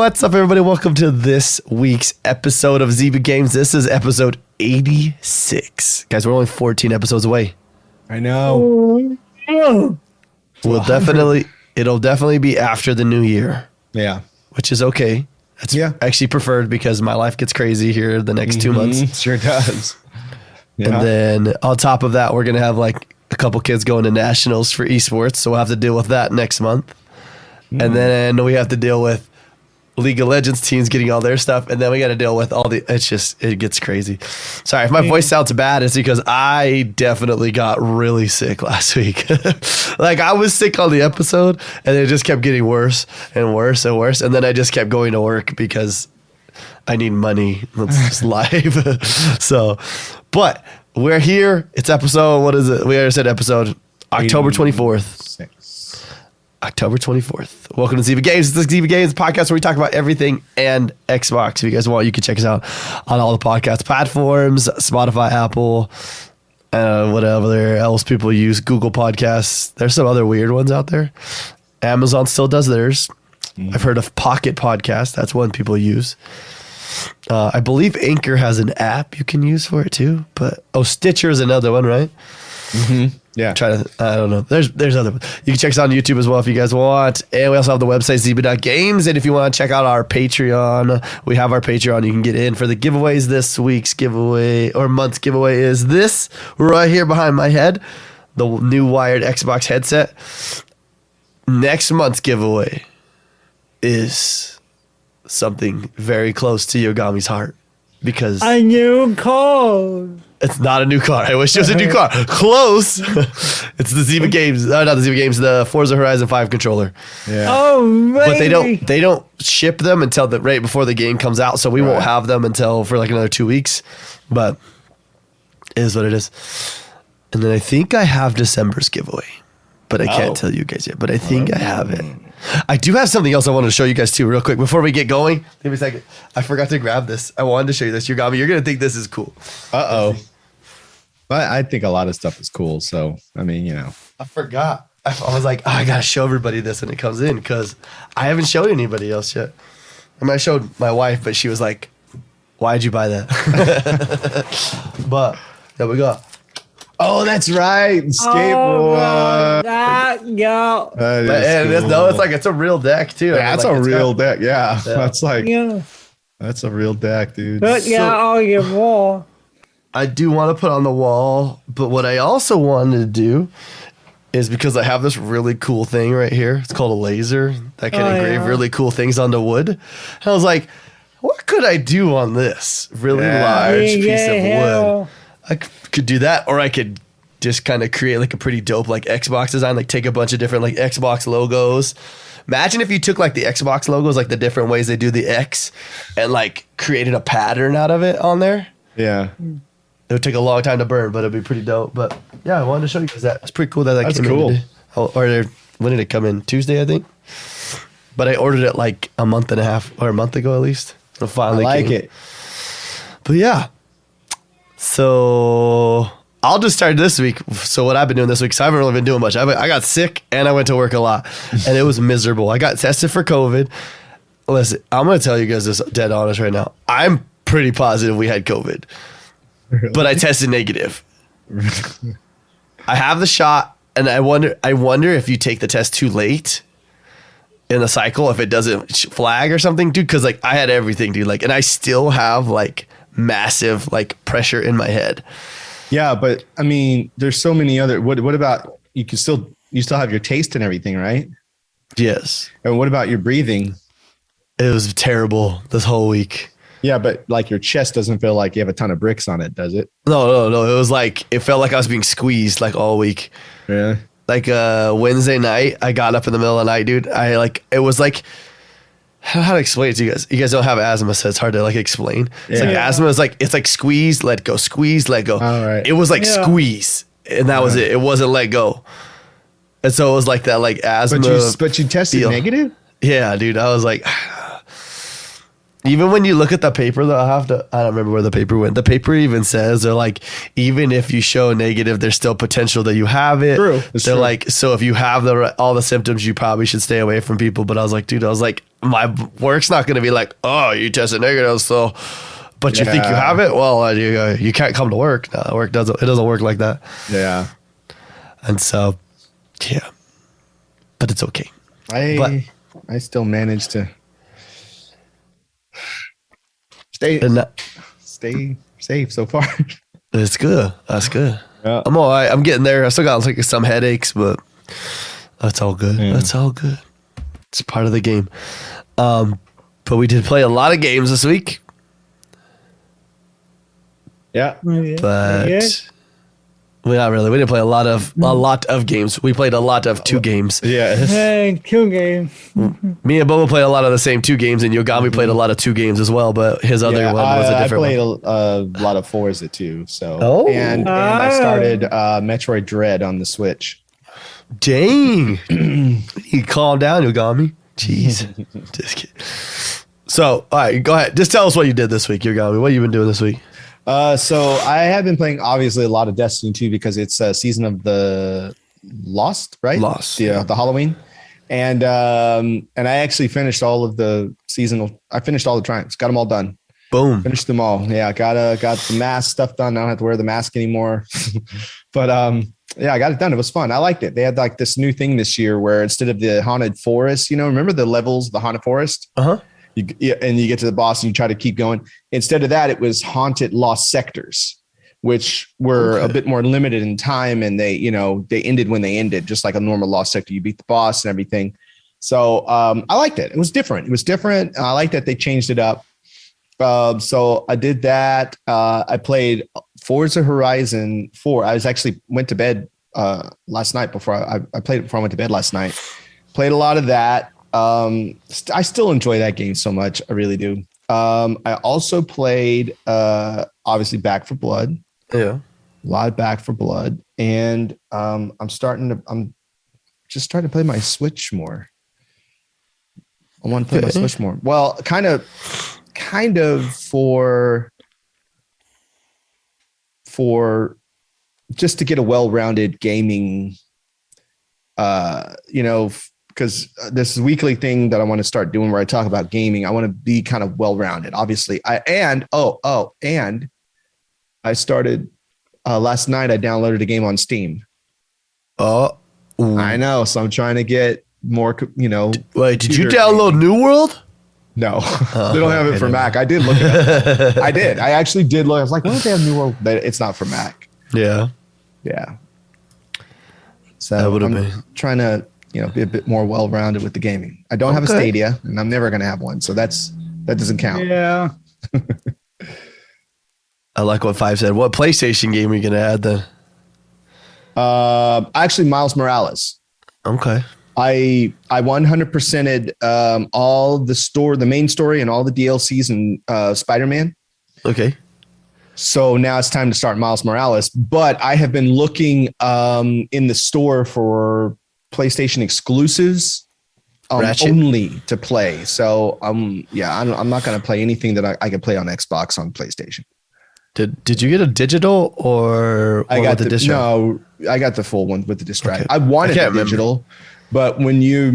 What's up, everybody? Welcome to this week's episode of Zyba Games. This is episode 86. Guys, we're only 14 episodes away. I know. It'll definitely be after the new year. Yeah. Which is okay. That's actually preferred because my life gets crazy here the next 2 months. Sure does. Yeah. And then on top of that, we're going to have like a couple kids going to nationals for esports. So we'll have to deal with that next month. And then we have to deal with League of Legends teams getting all their stuff. And then we got to deal with all the, it gets crazy. Sorry, if my voice sounds bad, it's because I definitely got really sick last week. Like I was sick on the episode and it just kept getting worse and worse and worse. And then I just kept going to work because I need money. That's just life. So, but we're here. It's episode, what is it? We already said episode October 24th. October 24th. Welcome to Zyba Games. This is Zyba Games podcast where we talk about everything and Xbox. If you guys want, you can check us out on all the podcast platforms, Spotify, Apple, whatever else people use, Google Podcasts. There's some other weird ones out there. Amazon still does theirs. I've heard of Pocket Podcast. That's one people use. I believe Anchor has an app you can use for it too. But Stitcher is another one, right? Mm-hmm. Yeah. I don't know. There's other ones. You can check us out on YouTube as well if you guys want. And we also have the website Zyba.games. And if you want to check out our Patreon, we have our Patreon. You can get in for the giveaways. This week's giveaway or month's giveaway is this right here behind my head, the new wired Xbox headset. Next month's giveaway is something very close to Yogami's heart because a new code. It's not a new car. I wish it was a new car. Close. It's the Zyba Games. Not the Zyba Games. The Forza Horizon 5 controller. Yeah. Oh, but they don't ship them until right before the game comes out. So we won't have them until for like another 2 weeks. But it is what it is. And then I think I have December's giveaway, but I can't tell you guys yet. But I think I have it. I do have something else I wanted to show you guys too, real quick before we get going. Give me a second. I forgot to grab this. I wanted to show you this. Yogami, you're gonna think this is cool. But I think a lot of stuff is cool. So, I mean, you know. I forgot. I was like, I got to show everybody this when it comes in because I haven't showed anybody else yet. I mean, I showed my wife, but she was like, why'd you buy that? But there we go. Oh, that's right. Skateboard. It's a real deck too. Yeah, that's a real deck. Yeah. That's like, that's a real deck, dude. But on your wall. I do want to put on the wall, but what I also wanted to do is because I have this really cool thing right here. It's called a laser that can engrave really cool things onto wood. And I was like, what could I do on this really large piece of wood? I could do that, or I could just kind of create like a pretty dope like Xbox design, like take a bunch of different like Xbox logos. Imagine if you took like the Xbox logos, like the different ways they do the X, and like created a pattern out of it on there. Yeah. It would take a long time to burn, but it'd be pretty dope. But yeah, I wanted to show you guys that. It's pretty cool that that's came cool. in. When did it come in? Tuesday, I think. But I ordered it like a month and a half or a month ago at least. It finally came. it. But yeah. So I'll just start this week. So what I've been doing this week, so I haven't really been doing much. I got sick and I went to work a lot and it was miserable. I got tested for COVID. Listen, I'm going to tell you guys this dead honest right now. I'm pretty positive we had COVID. But I tested negative. I have the shot, and I wonder if you take the test too late in the cycle, if it doesn't flag or something, dude. Because like I had everything, dude. Like, and I still have like massive like pressure in my head. Yeah, but I mean, there's so many other. What about you still have your taste and everything, right? Yes. And what about your breathing? It was terrible this whole week. Yeah, but like your chest doesn't feel like you have a ton of bricks on it, does it? No. It was like, it felt like I was being squeezed like all week. Yeah. Like Wednesday night, I got up in the middle of the night, dude. It was like, how to explain it to you guys? You guys don't have asthma, so it's hard to like explain. It's like asthma is like, it's like squeeze, let go, squeeze, let go. All right. It was like squeeze, and that was it. It wasn't let go. And so it was like that like asthma. But you tested negative? Yeah, dude. I was like, even when you look at the paper, though, I don't remember where the paper went. The paper even says they're like, even if you show negative, there's still potential that you have it. True. They're like, so if you have all the symptoms, you probably should stay away from people. But I was like, dude, my work's not going to be like, oh, you tested negative, so, but you think you have it? Well, you can't come to work. No, it doesn't work like that. Yeah. And so, yeah, but it's okay. I still managed to stay safe so far. It's good. That's good. Yeah. I'm all right. I'm getting there. I still got like some headaches, but that's all good. Yeah. That's all good. It's part of the game. But we did play a lot of games this week. Yeah. But well, not really. We didn't play a lot of games. We played a lot of 2 games. Yeah. Hey, 2 games. Me and Boba played a lot of the same 2 games, and Yogami played a lot of 2 games as well. But his other one was a different I played one. a lot of Forza too. So Oh. and I started Metroid Dread on the Switch. Dang. You calm down, Yogami. Jeez. Just kidding. So, all right, go ahead. Just tell us what you did this week, Yogami. What have you been doing this week? So I have been playing obviously a lot of Destiny 2 because it's a season of the Lost, right? Lost. Yeah, the Halloween. And I actually finished all of the seasonal. I finished all the triumphs, got them all done. Boom. Finished them all. Yeah, got the mask stuff done. I don't have to wear the mask anymore. But yeah, I got it done. It was fun. I liked it. They had like this new thing this year where instead of the haunted forest, remember the levels, the haunted forest? Uh-huh. And you get to the boss and you try to keep going. Instead of that, it was haunted lost sectors, which were a bit more limited in time. And they ended when they ended, just like a normal lost sector. You beat the boss and everything. So I liked it. It was different. I like that they changed it up. So I did that. I played Forza Horizon 4. I went to bed last night before I played it before I went to bed last night. Played a lot of that. I still enjoy that game so much. I really do. I also played obviously Back for Blood. Yeah. A lot of Back for Blood. And I'm just starting to play my Switch more. I want to play my Switch more. Well, kind of for just to get a well-rounded gaming, because this weekly thing that I want to start doing where I talk about gaming, I want to be kind of well-rounded, obviously. And I started last night. I downloaded a game on Steam. Oh, I know. So I'm trying to get more, Wait, did you download New World? No, they don't have it for Mac. I did look at it. I did. I actually did look. I was like, why don't they have New World? But it's not for Mac. Yeah. Yeah. So I'm trying to, be a bit more well-rounded with the gaming. I don't have a Stadia, and I'm never going to have one. So that doesn't count. Yeah. I like what Five said. What PlayStation game are you going to add then? Actually, Miles Morales. Okay. I 100%ed all the main story and all the DLCs in Spider-Man. Okay. So now it's time to start Miles Morales. But I have been looking in the store for PlayStation exclusives only to play. So I'm not going to play anything that I can play on Xbox on PlayStation. Did you get a digital or I got the disc drive? No, I got the full one with the disc drive. Okay. I wanted I the digital, but when you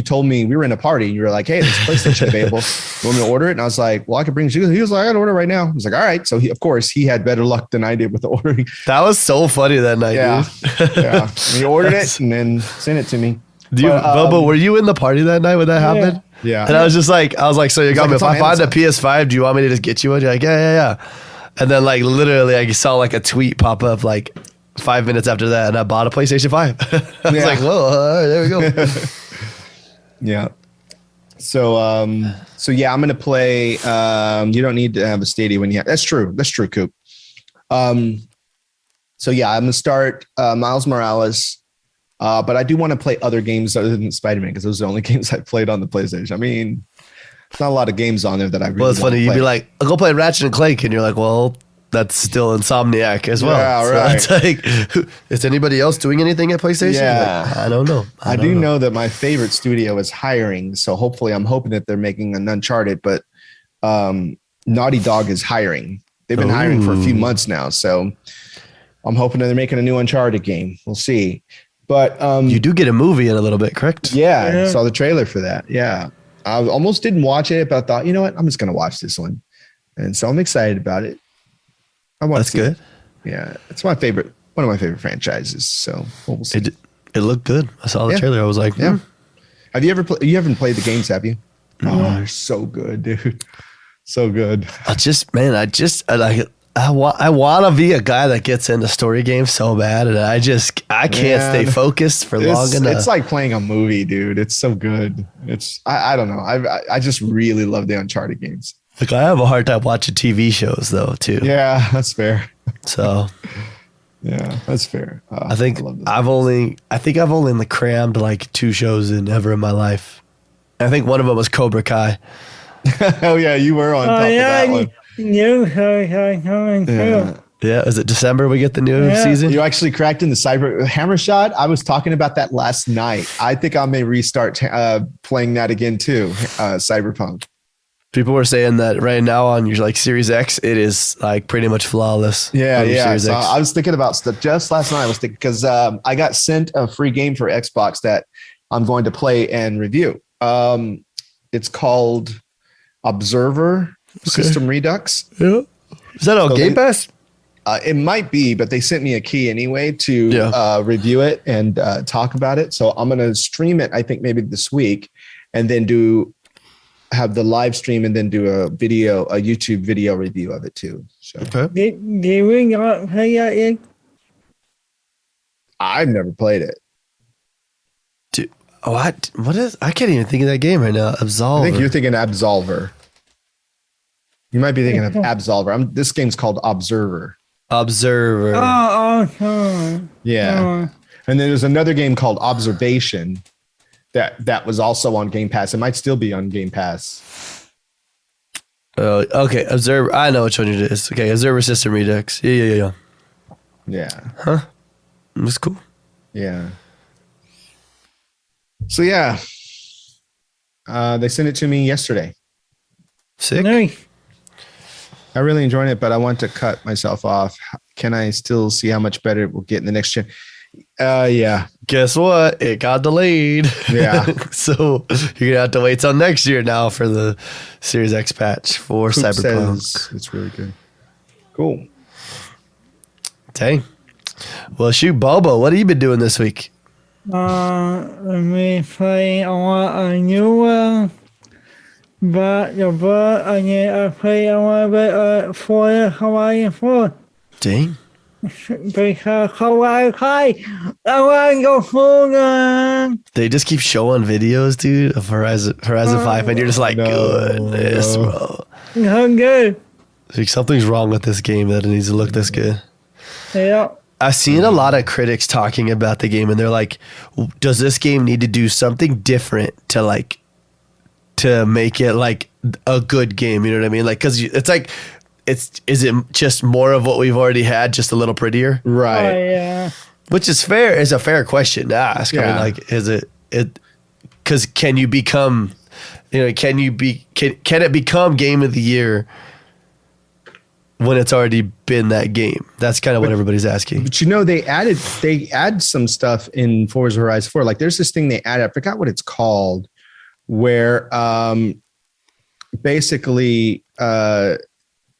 told me we were in a party and you were like, "Hey, there's PlayStation available. You want me to order it?" And I was like, "Well, I could bring it." He was like, "I got to order it right now." I was like, "All right." So he had better luck than I did with the ordering. That was so funny that night. Yeah, dude. yeah. And he ordered it and then sent it to me. Bobo, were you in the party that night when that happened? Yeah. And I was like, so you got me. If I find a PS5, do you want me to just get you one? You're like, yeah. And then like literally, I saw like a tweet pop up like 5 minutes after that, and I bought a PlayStation 5. I was like, whoa, all right, there we go. Yeah. So yeah, I'm gonna play. You don't need to have a Stadia when you have. That's true, Coop. So yeah, I'm gonna start Miles Morales. But I do want to play other games other than Spider-Man because those are the only games I played on the PlayStation. I mean, there's not a lot of games on there that I really Well, it's funny. You'd play. be like, I'll go play Ratchet and Clank. And you're like, well, that's still Insomniac as well. Yeah, so right. It's like, is anybody else doing anything at PlayStation? Yeah. Like, I don't know. I do know that my favorite studio is hiring. So hopefully I'm hoping that they're making an Uncharted, but Naughty Dog is hiring. They've been hiring for a few months now. So I'm hoping that they're making a new Uncharted game. We'll see. But You do get a movie in a little bit, correct? yeah, I Yeah. saw the trailer for that. Yeah. I almost didn't watch it, but I thought, you know what? I'm just going to watch this one. And so I'm excited about it. I want That's to see good. it. Yeah. It's one of my favorite franchises. So we'll see. It looked good. I saw the trailer. I was like, yeah. Have you ever you haven't played the games, have you? Oh, they're so good, dude. So good. I want to be a guy that gets into story games so bad, and I can't stay focused for long enough. It's like playing a movie, dude. It's so good. I don't know. I just really love the Uncharted games. Like, I have a hard time watching TV shows though too. Yeah, that's fair. So yeah, that's fair. I think I've only crammed like 2 shows in ever in my life. I think one of them was Cobra Kai. Oh yeah, you were on top of that one. Yeah, is it December we get the new season? You actually cracked in the Cyber Hammer Shot. I was talking about that last night. I think I may restart playing that again too. Cyberpunk. People were saying that right now on your like Series X, it is like pretty much flawless. Yeah. So I was thinking about stuff just last night. I was thinking because I got sent a free game for Xbox that I'm going to play and review. It's called Observer System Redux. Yeah. Is that on Game Pass? It might be, but they sent me a key anyway to review it and talk about it. So I'm going to stream it, I think maybe this week, and then have the live stream and then do a YouTube video review of it too. So Did we not play that yet? I've never played it. What is? I can't even think of that game right now. Absolver. I think you're thinking Absolver. You might be thinking of Absolver. This game's called Observer. Observer. Oh. Yeah. And then there's another game called Observation that was also on Game Pass. It might still be on Game Pass. Oh, okay. Observer. I know which one it is. Okay, Observer System Redux. Yeah. Yeah. Huh? That's cool. Yeah. So yeah. They sent it to me yesterday. Sick. Nice. I really enjoyed it, but I want to cut myself off. Can I still see how much better it will get in the next gen? Yeah. Guess what? It got delayed. Yeah. So you're gonna have to wait till next year now for the Series X patch for Coop Cyberpunk. says it's really good. Cool. Dang. Well, shoot, Bobo, what have you been doing this week? Let me play a lot of new but and then I play a little bit of Forza Horizon 4. Dang. Because Hawaii, I want to go Forza. They just keep showing videos, dude, of Horizon 5, and you're just like, goodness, bro. I'm good. Like, something's wrong with this game that it needs to look this good. Yeah. I've seen a lot of critics talking about the game, and they're like, does this game need to do something different to make it like a good game? You know what I mean? Like, because it's like, is it just more of what we've already had, just a little prettier? Right. Oh, yeah. Which is fair. Is a fair question to ask. Yeah. I mean, like, is it? Because can you become, can it become Game of the Year when it's already been that game? That's kind of what everybody's asking. But they add some stuff in Forza Horizon 4. Like there's this thing they added, I forgot what it's called, where basically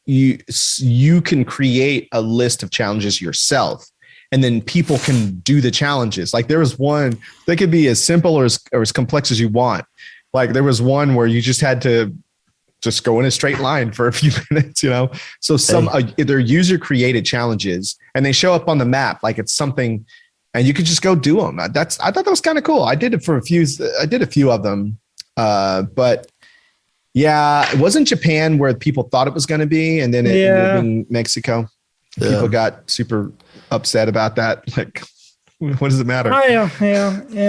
you can create a list of challenges yourself, and then people can do the challenges. Like there was one, they could be as simple or as complex as you want. Like there was one where you just had to just go in a straight line for a few minutes, So they're user created challenges, and they show up on the map like it's something, and you could just go do them. I thought that was kind of cool. I did it for a few of them, but yeah, it wasn't Japan where people thought it was going to be, and then it ended up being Mexico. Yeah. People got super upset about that. Like, what does it matter? Yeah.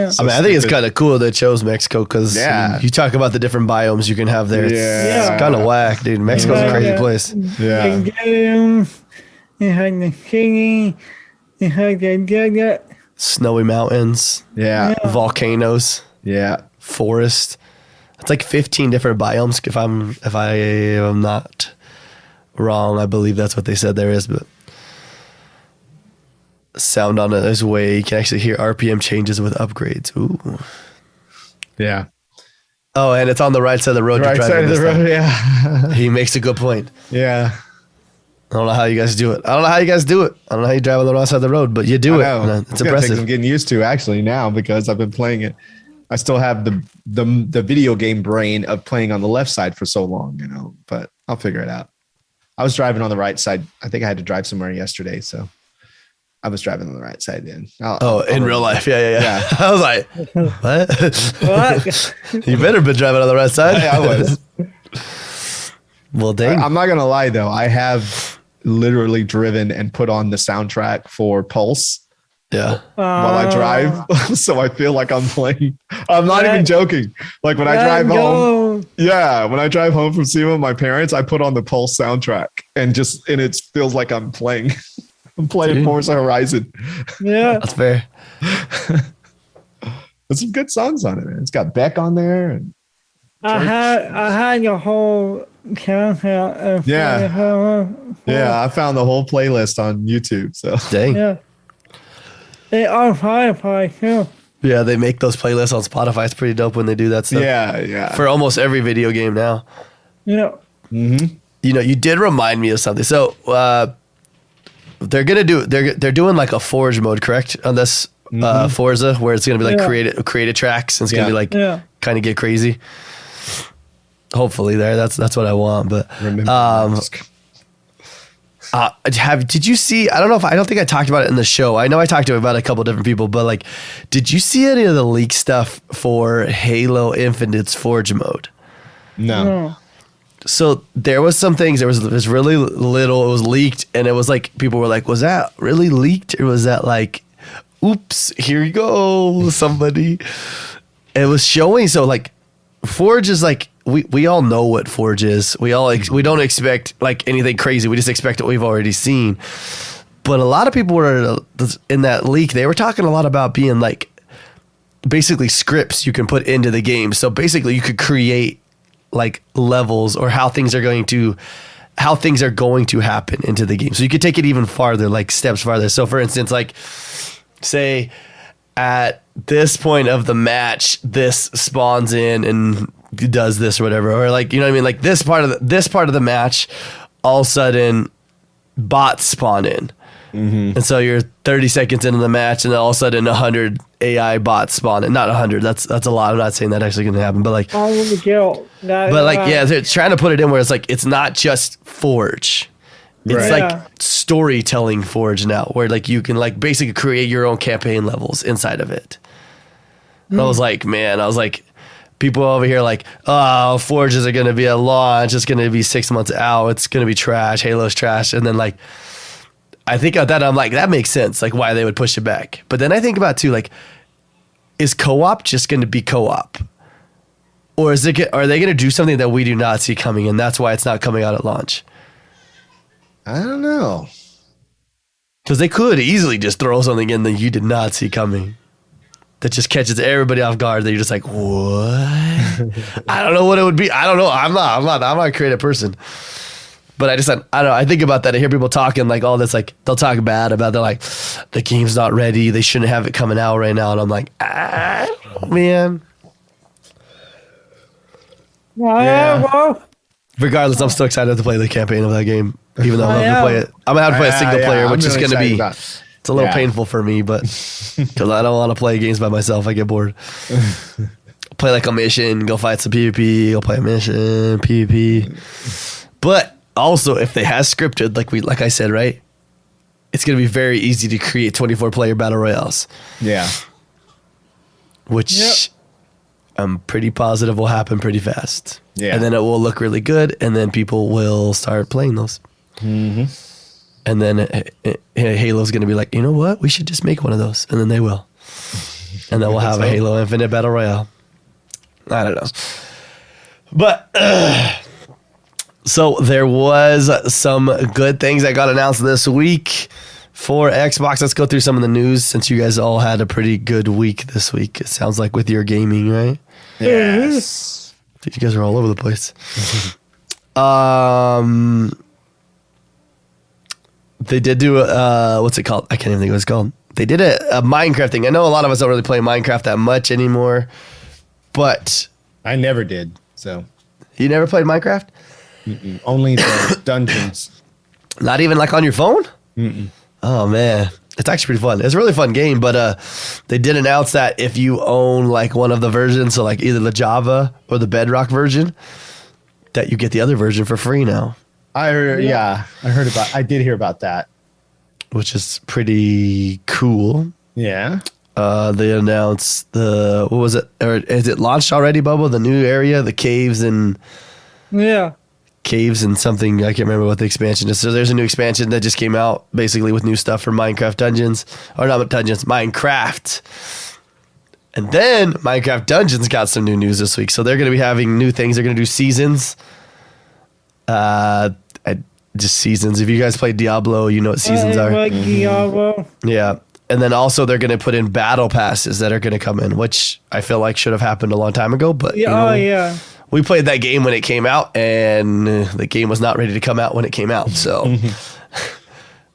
So I think it's kind of cool that it chose Mexico, because you talk about the different biomes you can have there. Yeah. It's kind of whack, dude. Mexico's a crazy place. Yeah. You had the singing. You had the desert. Snowy mountains. Yeah. Volcanoes. Yeah. Forest. It's like 15 different biomes. If I am not wrong, I believe that's what they said there is. But sound on it is way. You can actually hear RPM changes with upgrades. Ooh. Yeah. Oh, and it's on the right side of the road. Right you're side driving of the this road. time. Yeah. He makes a good point. Yeah. I don't know how you guys do it. I don't know how you drive on the wrong side of the road, but you do it. I know. It's gonna take impressive. some getting used to actually now because I've been playing it. I still have the video game brain of playing on the left side for so long, but I'll figure it out. I was driving on the right side. I think I had to drive somewhere yesterday, so I was driving on the right side then. In real life. Yeah. I was like, what? What? You better be driving on the right side. I was. Well, dang. I'm not going to lie though. I have literally driven and put on the soundtrack for Pulse Yeah. while I drive. So I feel like I'm playing. I'm not even joking. Like when I drive home. Yeah. When I drive home from seeing my parents, I put on the Pulse soundtrack and it feels like I'm playing. I'm playing Forza Horizon. Yeah. That's fair. There's some good songs on it, man. It's got Beck on there. And I had your whole countdown. yeah, I found the whole playlist on YouTube. So Dang. Yeah. They are Firefly too. Yeah, they make those playlists on Spotify. It's pretty dope when they do that stuff. yeah. For almost every video game now. Yeah. Mm-hmm. You know, you did remind me of something. So they're doing like a Forge mode, correct? On this Forza, where it's gonna be like created tracks and it's gonna be like kind of get crazy. Hopefully that's what I want. But did you see? I don't think I talked about it in the show. I know I talked about a couple different people, but like, did you see any of the leak stuff for Halo Infinite's Forge mode? No. So there was some things. There was really little. It was leaked, and it was like people were like, "Was that really leaked, or was that like, oops, here you go, somebody?" It was showing. So like, Forge is like we all know what Forge is. We don't expect like anything crazy. We just expect what we've already seen. But a lot of people were in that leak. They were talking a lot about being like basically scripts you can put into the game. So basically, you could create like levels or how things are going to happen into the game. So you could take it even farther, like steps farther. So for instance, like say at this point of the match, this spawns in and does this or whatever, or like, you know what I mean? Like this part of the match, all of a sudden bots spawn in. Mm-hmm. And so you're 30 seconds into the match and then all of a sudden 100 AI bots spawn in. Not 100. That's a lot. I'm not saying that actually going to happen, but like, they're trying to put it in where it's like, it's not just Forge. It's like storytelling Forge now, where like you can like basically create your own campaign levels inside of it. And I was like, people over here like, oh, Forge isn't going to be at launch. It's going to be 6 months out. It's going to be trash. Halo's trash. And then like, I think about that. I'm like, that makes sense. Like why they would push it back. But then I think about too, like, is co-op just going to be co-op? Or are they going to do something that we do not see coming? And that's why it's not coming out at launch. I don't know. Because they could easily just throw something in that you did not see coming. That just catches everybody off guard. That you're just like, what? I don't know what it would be. I don't know. I'm not a creative person. But I don't know. I think about that. I hear people talking like all this, like they'll talk bad about. They're like, the game's not ready. They shouldn't have it coming out right now. And I'm like, man. Regardless, I'm still excited to play the campaign of that game. Even though I'm gonna play it, I'm gonna have to play a single player, which is gonna be. It's a little painful for me, but because I don't want to play games by myself, I get bored. Play like a mission, go fight some PvP, go play a mission, PvP. But also, if they have scripted, like I said, right, it's gonna be very easy to create 24-player battle royales. Yeah. Which I'm pretty positive will happen pretty fast. Yeah. And then it will look really good, and then people will start playing those. Mm-hmm. And then Halo's going to be like, you know what? We should just make one of those. And then they will. And then we'll have a Halo Infinite Battle Royale. I don't know. But, so there was some good things that got announced this week for Xbox. Let's go through some of the news since you guys all had a pretty good week this week. It sounds like with your gaming, right? Yes. Dude, you guys are all over the place. They did do what's it called? I can't even think what it's called. They did a Minecraft thing. I know a lot of us don't really play Minecraft that much anymore, but I never did. So You never played Minecraft? only the dungeons. Not even like on your phone? Oh man, it's actually pretty fun. It's a really fun game, but they did announce that if you own like one of the versions, so like either the Java or the Bedrock version, that you get the other version for free now, I did hear about that. which is pretty cool. Yeah. They announced what was it? Or is it launched already, Bubba? The new area, the caves and something. I can't remember what the expansion is. So there's a new expansion that just came out, basically with new stuff for Minecraft Dungeons, or not Dungeons, Minecraft. And then Minecraft Dungeons got some new news this week. So they're going to be having new things. They're going to do seasons. Just seasons. If you guys play Diablo, you know what seasons are. Like Diablo. Yeah. And then also they're going to put in battle passes that are going to come in, which I feel like should have happened a long time ago. But we played that game when it came out, and the game was not ready to come out when it came out. So,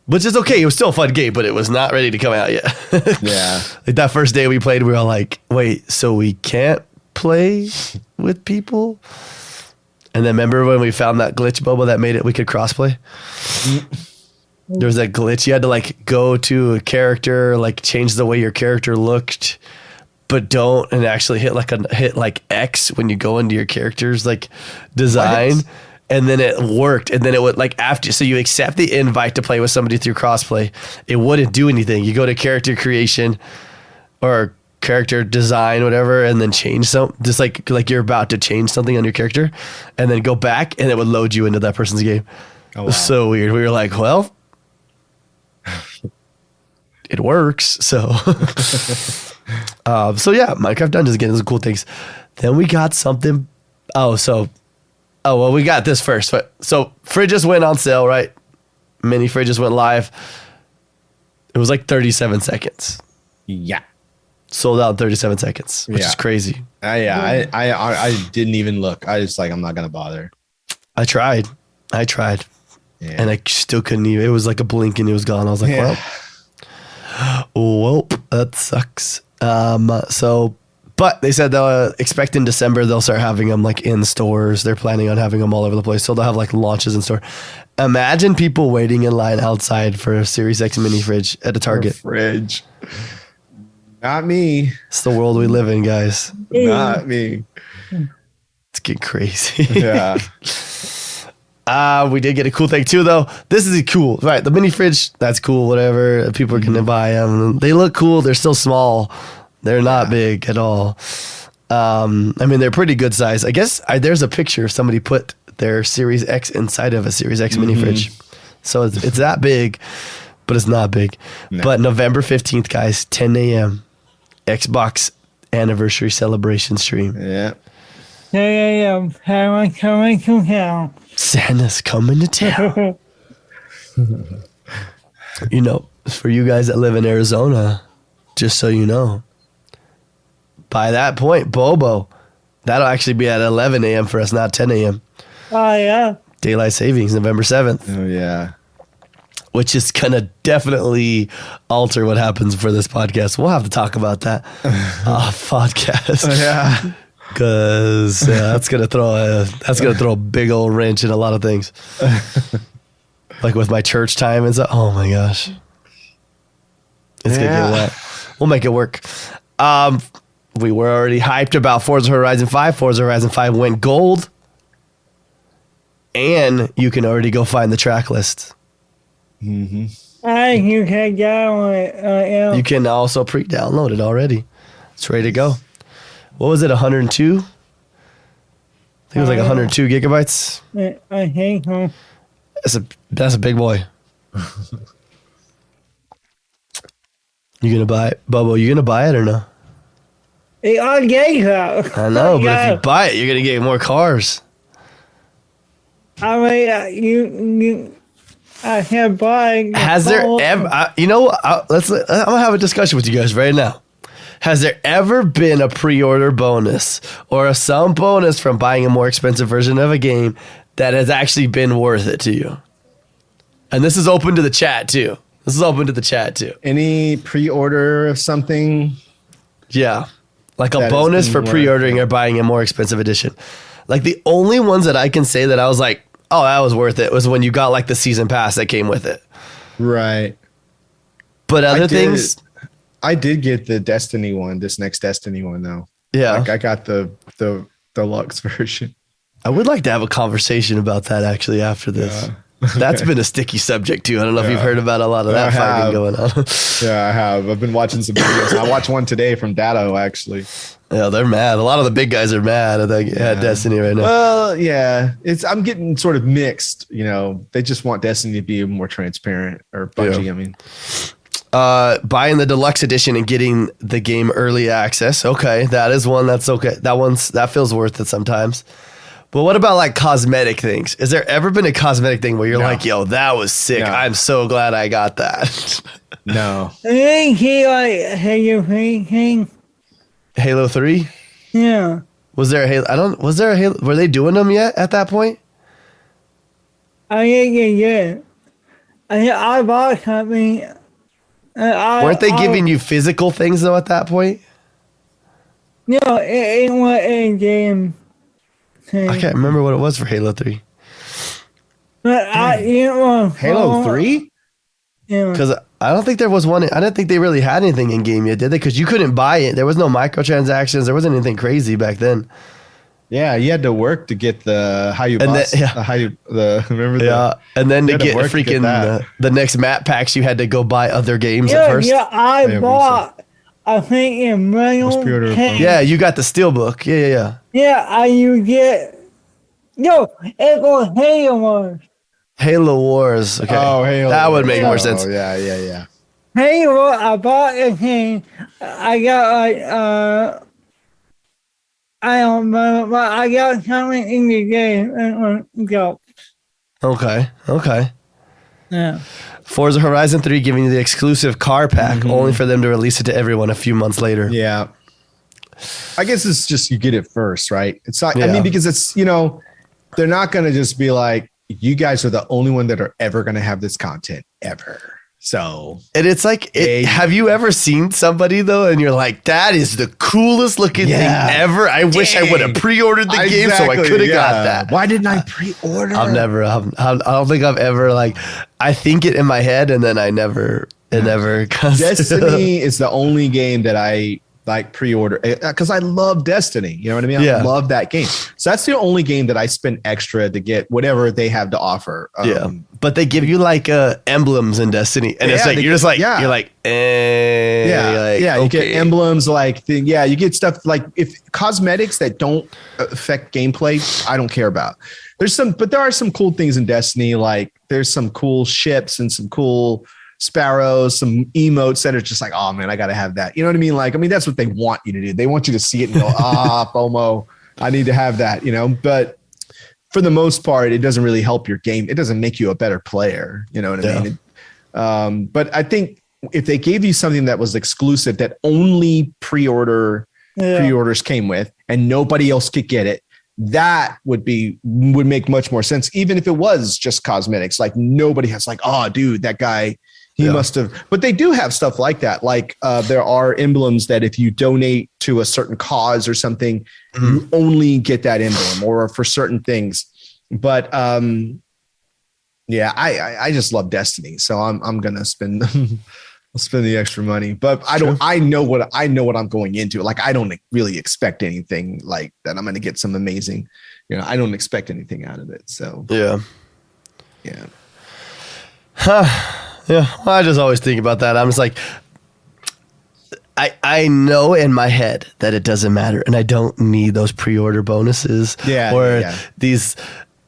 which is okay. It was still a fun game, but it was not ready to come out yet. Yeah. Like that first day we played, we were all like, wait, so we can't play with people? And then remember when we found that glitch, Boba, that made it we could crossplay? There was that glitch. You had to like go to a character, like change the way your character looked, but don't, and actually hit like X when you go into your character's like design. What? And then it worked. And then it would like after, so you accept the invite to play with somebody through crossplay. It wouldn't do anything. You go to character creation or character design, whatever, and then change just like you're about to change something on your character, and then go back, and it would load you into that person's game. Oh, wow. It was so weird. We were like, well, it works. So, so yeah, Minecraft Dungeons again. Those are cool things. Then we got something. Well, we got this first. So fridges went on sale, right? Mini fridges went live. It was like 37 seconds. Yeah. Sold out in 37 seconds, which is crazy. I didn't even look. I just like, I'm not going to bother. I tried. Yeah. And I still couldn't even. It was like a blink and it was gone. I was like, well, that sucks. But they said they'll expect in December they'll start having them like in stores. They're planning on having them all over the place. So they'll have like launches in store. Imagine people waiting in line outside for a Series X mini fridge at a Target. Fridge. Not me. It's the world we live in, guys. Not me. It's getting crazy. Yeah. We did get a cool thing too, though. This is cool, right? The mini fridge, that's cool. Whatever, people are gonna buy them. They look cool. They're still small. They're not big at all. I mean, they're pretty good size. I guess there's a picture. Somebody put their Series X inside of a Series X mini fridge, so it's that big, but it's not big. No. But November 15th, guys, 10 a.m. Xbox anniversary celebration stream. Yeah. Santa's coming to town. Santa's coming to town. You know, for you guys that live in Arizona, just so you know, by that point, Bobo, that'll actually be at 11 a.m. for us, not 10 a.m. Oh, yeah. Daylight savings, November 7th. Oh, yeah. Which is going to definitely alter what happens for this podcast. We'll have to talk about that podcast. Yeah. Because that's gonna throw a big old wrench in a lot of things, like with my church time and stuff. Oh my gosh, it's gonna get wet. We'll make it work. We were already hyped about Forza Horizon 5. Forza Horizon 5 went gold, and you can already go find the track list. You can download it. You can also pre-download it already. It's ready to go. What was it, 102? I think it was like 102 gigabytes. I think so. That's a big boy. You gonna buy it? Bubba, you gonna buy it or no? I get that. I know, but if you buy it, you're gonna get more cars. I mean, I can't buy. Has there ever, I'm gonna have a discussion with you guys right now. Has there ever been a pre-order bonus or some bonus from buying a more expensive version of a game that has actually been worth it to you? And this is open to the chat too. Any pre-order of something? Yeah. Like a that has bonus been for worth pre-ordering it. or buying a more expensive edition. Like the only ones that I can say that I was like, oh, that was worth it was when you got like the season pass that came with it. Right. But other things, I did get the Destiny one, this next Destiny one though. yeah. Like I got the deluxe version. I would like to have a conversation about that actually after this. Yeah. That's been a sticky subject too. I don't know if you've Yeah. heard about a lot of that I fighting have. going on. Yeah, I have. I've been watching some videos. I watched one today from Datto actually. Yeah, they're mad. A lot of the big guys are mad at Yeah. Destiny right now. Well, yeah, I'm getting sort of mixed. You know, they just want Destiny to be more transparent, or Bungie. Yeah. I mean, Buying the deluxe edition and getting the game early access. Okay, that is one that's okay. That feels worth it sometimes. But what about like cosmetic things? Is there ever been a cosmetic thing where you're No. like, yo, that was sick. No. I'm so glad I got that. no. I think he like Halo King. Halo 3? Yeah. Was there a Halo? Was there a Halo? Were they doing them yet at that point? I think he did. I bought something. Weren't they giving you physical things though at that point? No, it was a game thing. I can't remember what it was for Halo 3. But it was Halo 3? Yeah. Because I don't think there was one. I didn't think they really had anything in game yet, did they? Because you couldn't buy it. There was no microtransactions. There wasn't anything crazy back then. Yeah, you had to work to get the remember Yeah, and then you to had to get work to get freaking that. the next map packs, you had to go buy other games at Yeah, first. yeah, I Yeah, bought, I think, in Must be order Manual of King. Yeah, you got the steelbook. Yeah. Yeah, you get. No, it was Halo Wars. Halo Wars. Okay. Oh, Halo. That would make more sense. Oh, yeah. Halo, I bought a thing. I got like, I don't know, but I got something in the game and go. Okay. Yeah. Forza Horizon 3 giving you the exclusive car pack, only for them to release it to everyone a few months later. Yeah. I guess it's just you get it first, right? It's not, I Yeah. mean, because it's, they're not going to just be like, you guys are the only one that are ever going to have this content ever. So, And it's like, Hey. have you ever seen somebody though, and you're like, that is the coolest looking Yeah. thing ever. I wish I would have Dang. pre-ordered the game so I could have got that. Why didn't I pre-order? I don't think I've ever I think it in my head and then it never comes. Destiny is the only game that I like pre-order because I love Destiny. You know what I mean? Yeah. I love that game. So that's the only game that I spend extra to get whatever they have to offer. Yeah. But they give you like emblems in Destiny. And it's Yeah, like, you're just like, yeah. you're like, Yeah, you're like, yeah, you okay. get emblems you get stuff like if cosmetics that don't affect gameplay, I don't care about. But there are some cool things in Destiny, like there's some cool ships and some cool sparrows, some emotes that are just like, oh man, I gotta have that. You know what I mean? Like, I mean, that's what they want you to do. They want you to see it and go, FOMO, I need to have that, but for the most part, it doesn't really help your game. It doesn't make you a better player. You know what I mean? But I think if they gave you something that was exclusive that only pre-orders came with and nobody else could get it, that would make much more sense. Even if it was just cosmetics, like nobody has like, oh dude, that guy, he must have, but they do have stuff like that. Like there are emblems that if you donate to a certain cause or something, you only get that emblem or for certain things. But yeah, I just love Destiny. So I'm going to spend I'll spend the extra money, but I know what I'm going into. Like, I don't really expect anything like that. I'm going to get some amazing, I don't expect anything out of it. So Yeah. Yeah. Well, I just always think about that. I'm just like, I know in my head that it doesn't matter, and I don't need those pre-order bonuses or these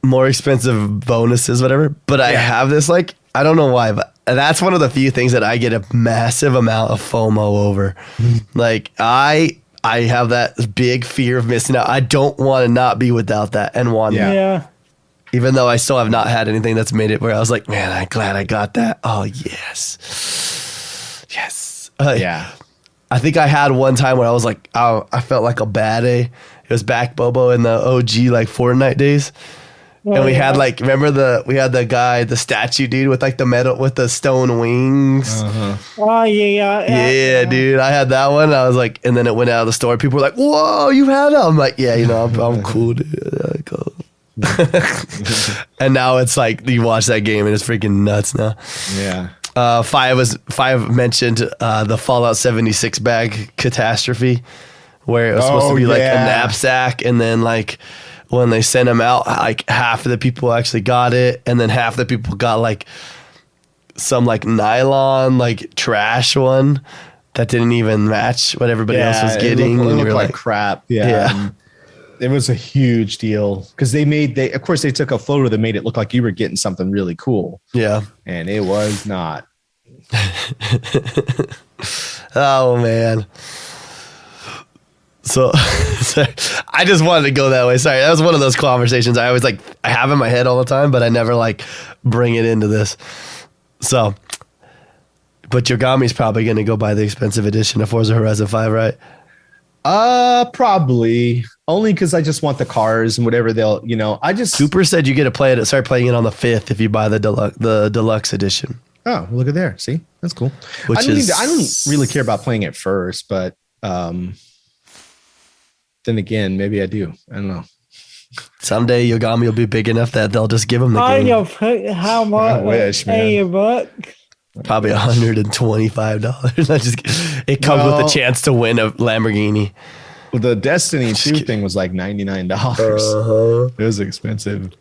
more expensive bonuses, whatever. But I have this, like, I don't know why, but that's one of the few things that I get a massive amount of FOMO over. Like, I have that big fear of missing out. I don't want to not be without that and want it. Yeah. Even though I still have not had anything that's made it where I was like, man, I'm glad I got that. Oh, yes. Yes. Yeah. I think I had one time where I was like, I felt like a bad A. It was back Bobo in the OG like Fortnite days. And we had like, remember we had the guy, the statue dude with like the metal, with the stone wings. Oh, yeah. Yeah, dude. I had that one. And I was like, and then it went out of the store. People were like, whoa, you had that? I'm like, yeah, I'm cool, dude. Cool. And now it's like, you watch that game and it's freaking nuts now. Yeah. Five mentioned the Fallout 76 Bag Catastrophe, where it was supposed to be like a knapsack, and then like when they sent them out, like half of the people actually got it, and then half the people got like some like nylon like trash one that didn't even match what everybody else was getting. It and looked like crap. Yeah. It was a huge deal because they of course they took a photo that made it look like you were getting something really cool. Yeah. And it was not. Oh man. So I just wanted to go that way. Sorry, that was one of those conversations I always like I have in my head all the time, but I never like bring it into this. So, but Yogami's probably going to go buy the expensive edition of Forza Horizon 5, right? Probably only because I just want the cars and whatever they'll, Cooper said you get to play it. Start playing it on the 5th if you buy the deluxe edition. Oh, look at there. See, that's cool. I don't really care about playing it first, but then again, maybe I do. I don't know. Someday Yogami will be big enough that they'll just give him the game. How much? I wish, man. $80. Probably $125. It comes with a chance to win a Lamborghini. Well, the Destiny 2 thing was like $99. It was expensive.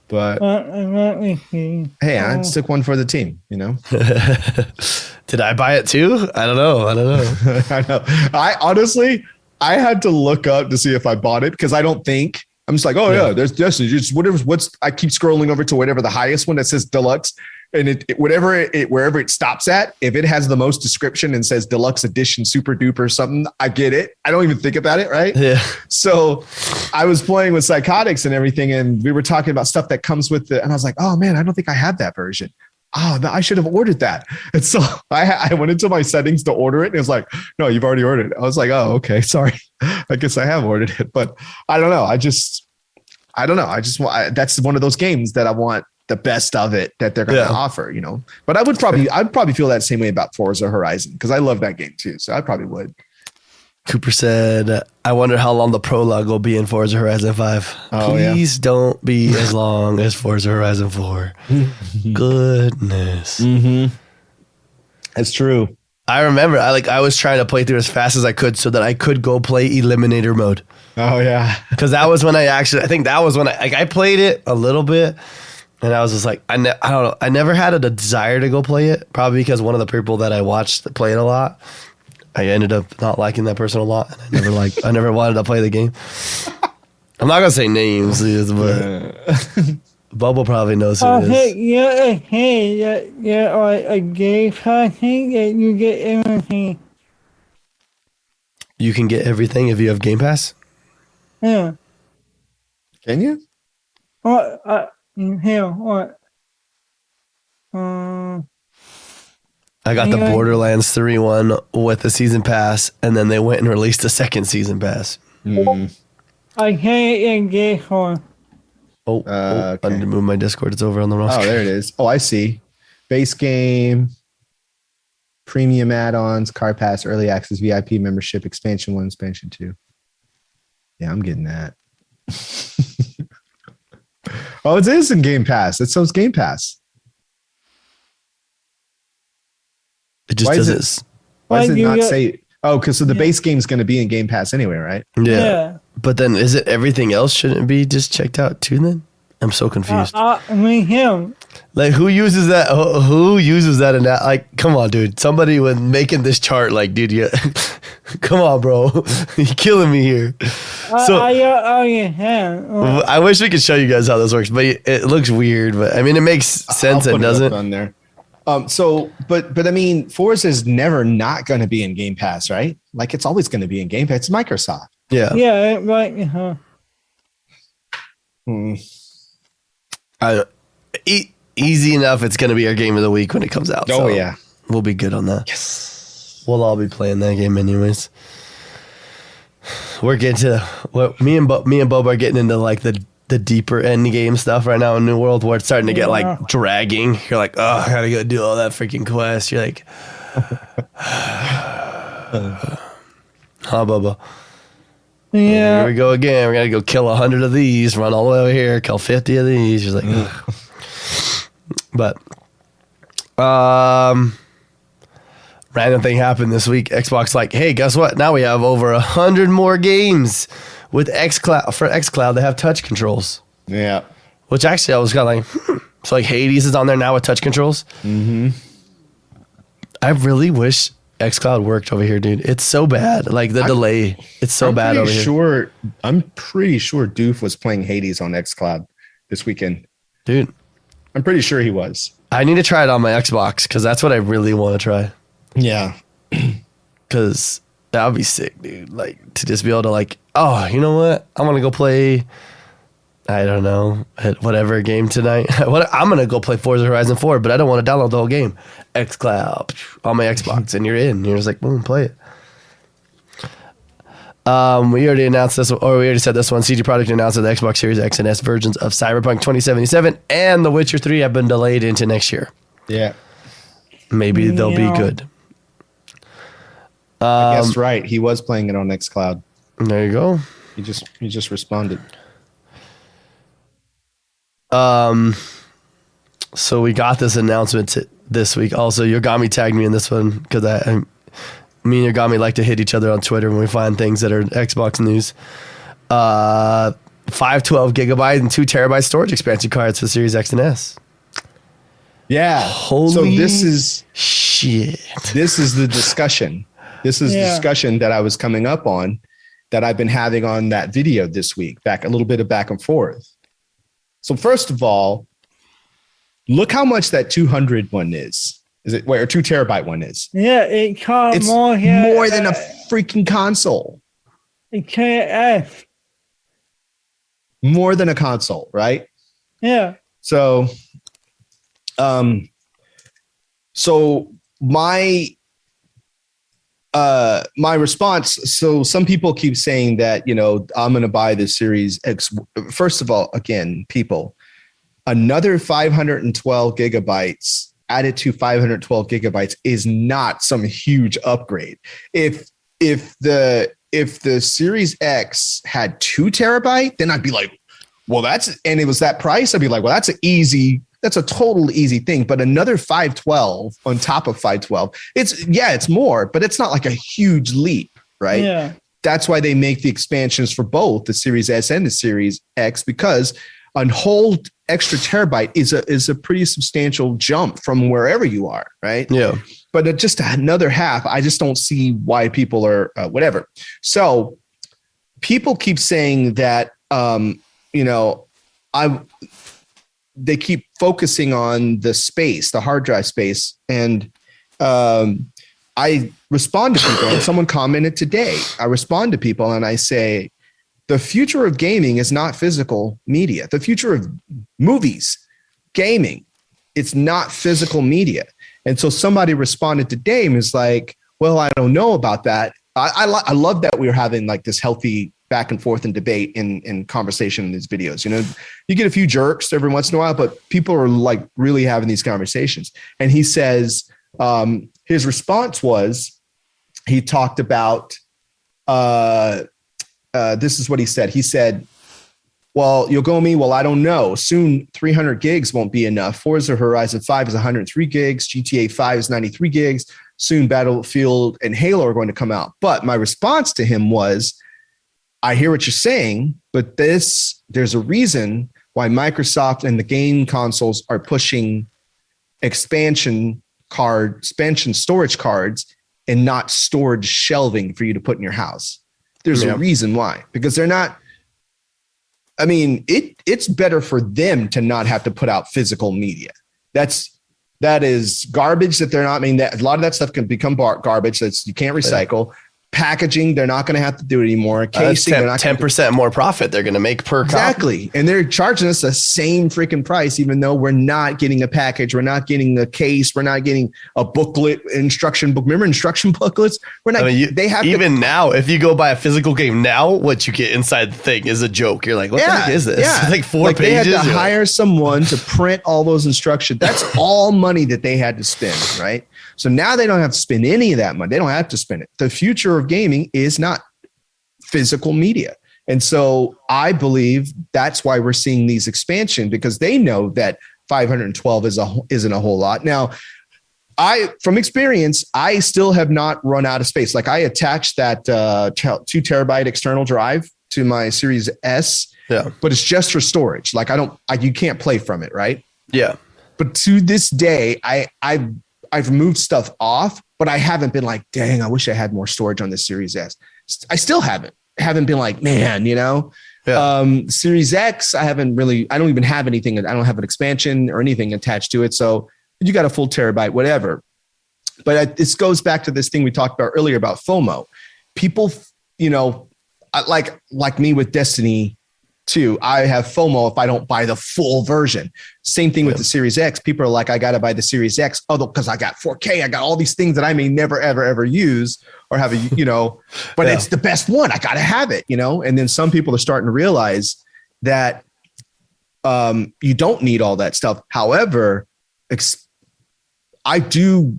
But hey, I just took one for the team, Did I buy it too? I don't know. I know. I honestly, I had to look up to see if I bought it because I don't think I'm just like, there's Destiny. Just I keep scrolling over to whatever the highest one that says deluxe, and wherever it stops at, if it has the most description and says deluxe edition, super duper something, I get it. I don't even think about it, right? Yeah. So I was playing with Psychotics and everything, and we were talking about stuff that comes with it, and I was like, oh man, I don't think I have that version. Oh, I should have ordered that. And so I went into my settings to order it, and it was like, no, you've already ordered it. I was like, oh, okay, sorry. I guess I have ordered it, but I don't know. I don't know. That's one of those games that I want the best of it that they're going to offer, But I'd probably feel that same way about Forza Horizon because I love that game too. So I probably would. Cooper said, I wonder how long the prologue will be in Forza Horizon 5. Please don't be as long as Forza Horizon 4. Goodness. Mm-hmm. That's true. I remember I was trying to play through as fast as I could so that I could go play Eliminator mode. Oh, yeah. Because that was when I played it a little bit. And I was just like, I don't know. I never had a desire to go play it. Probably because one of the people that I watched play it a lot, I ended up not liking that person a lot. And I never wanted to play the game. I'm not gonna say names, but Bubble probably knows who it is. A gay passing and you get everything. You can get everything if you have Game Pass? Yeah. Can you? What? I got the Borderlands 3 one with the season pass, and then they went and released a second season pass. I can't get one. Okay. I need to move my Discord. It's over on the wrong screen. Oh, there it is. Oh, I see. Base game, premium add-ons, car pass, early access, VIP membership, expansion 1, expansion 2. Yeah, I'm getting that. Oh, it is in Game Pass. It says Game Pass. It just doesn't. Why does it not say? Oh, because the base game is going to be in Game Pass anyway, right? Yeah. But then is it everything else shouldn't be just checked out too then? I'm so confused. Him. Like who uses that? Who uses that in that? Like, come on, dude. Somebody was making this chart. Like, dude, come on, bro. You're killing me here. I wish we could show you guys how this works, but it looks weird. But I mean, it makes sense and doesn't. On there. But I mean, Forza is never not going to be in Game Pass, right? Like it's always going to be in Game Pass. It's Microsoft. Yeah. Yeah. Right. Easy enough. It's going to be our game of the week when it comes out. Oh, so yeah. We'll be good on that. Yes. We'll all be playing that game anyways. We're getting to me and Bob are getting into like the the deeper end game stuff right now in New World, where it's starting to get like dragging. You're like, oh, I gotta go do all that freaking quest. You're like, Bubba. Yeah. Here we go again. We gotta go kill 100 of these, run all the way over here, kill 50 of these. You're like, ugh. But, random thing happened this week. Xbox like, hey, guess what? Now we have over 100 more games with xCloud. For xCloud, they have touch controls. Yeah. Which actually I was kind of like, so like Hades is on there now with touch controls. Mm-hmm. I really wish xCloud worked over here, dude. It's so bad. Like the delay, it's so bad over here. I'm pretty sure Doof was playing Hades on xCloud this weekend. Dude. I'm pretty sure he was. I need to try it on my Xbox because that's what I really want to try. Yeah. Because that would be sick, dude. Like to just be able to like, oh, you know what? I'm going to go play, I don't know, whatever game tonight. I'm going to go play Forza Horizon 4, but I don't want to download the whole game. xCloud on my Xbox, and you're in. You're just like, boom, play it. We already announced this, or we already said this one. CG Projekt announced that the Xbox Series X and S versions of Cyberpunk 2077 and The Witcher 3 have been delayed into next year. Yeah. Maybe they'll be good. I guess right. He was playing it on xCloud. There you go. He just responded. So we got this announcement this week. Also, Yogami tagged me in this one because me and Yogami like to hit each other on Twitter when we find things that are Xbox news. 512 gigabyte and 2 terabyte storage expansion cards for Series X and S. Yeah. Holy so this is shit. This is the discussion. This is the discussion that I was coming up on that I've been having on that video this week, a little bit of back and forth. So first of all, look how much that 200 one is. Is it or 2 terabyte one is? Yeah, it's more than a freaking console. It can't. More than a console, right? Yeah. So, my response. So some people keep saying that I'm going to buy the Series X. First of all, again, people, another 512 gigabytes. Added to 512 gigabytes is not some huge upgrade. If the Series X had 2 terabyte, then I'd be like, well, and it was that price. I'd be like, well, that's a total easy thing. But another 512 on top of 512, it's more, but it's not like a huge leap, right? Yeah. That's why they make the expansions for both the Series S and the Series X, because a whole extra terabyte is a pretty substantial jump from wherever you are, right? Yeah. But just another half, I just don't see why people are whatever. So people keep saying that, they keep focusing on the space, the hard drive space. And I respond to people, and someone commented today, I respond to people and I say, the future of gaming is not physical media. The future of movies, gaming, it's not physical media. And so somebody responded today and was like, well, I don't know about that. I love that we're having like this healthy back and forth and debate in conversation in these videos. You get a few jerks every once in a while, but people are like really having these conversations. And he says, his response was, he talked about, this is what he said. He said, well, Yogomi, I don't know. Soon 300 gigs won't be enough. Forza Horizon 5 is 103 gigs. GTA 5 is 93 gigs. Soon Battlefield and Halo are going to come out. But my response to him was, I hear what you're saying, but there's a reason why Microsoft and the game consoles are pushing expansion storage cards and not storage shelving for you to put in your house. There's a reason why, because they're not. I mean, it's better for them to not have to put out physical media. That is garbage that they're not. I mean, that a lot of that stuff can become garbage that you can't recycle. Packaging, they're not going to have to do it anymore. Casing, they're not 10% more profit they're going to make per copy. Exactly. And they're charging us the same freaking price, even though we're not getting a package. We're not getting a case. We're not getting a booklet, instruction book. Remember instruction booklets? We're not, they have even now, if you go buy a physical game now, what you get inside the thing is a joke. You're like, what the heck is this? Yeah. It's like 4 pages. They had to hire someone to print all those instructions. That's all money that they had to spend, right? So now they don't have to spend any of that money. They don't have to spend it. The future of gaming is not physical media. And so I believe that's why we're seeing these expansion, because they know that 512 isn't a whole lot. Now, from experience, I still have not run out of space. Like I attached that 2 terabyte external drive to my Series S, but it's just for storage. Like you can't play from it, right? Yeah. But to this day, I've moved stuff off, but I haven't been like, dang, I wish I had more storage on this Series S. I still haven't been like, man, Series X, I don't even have anything. I don't have an expansion or anything attached to it. So you got a full terabyte, whatever. But this goes back to this thing we talked about earlier about FOMO. People, like me with Destiny 2, I have FOMO if I don't buy the full version. Same thing with the Series X. People are like, I got to buy the Series X, because I got 4K. I got all these things that I may never, ever, ever use or have but it's the best one. I got to have it, And then some people are starting to realize that you don't need all that stuff. However, I do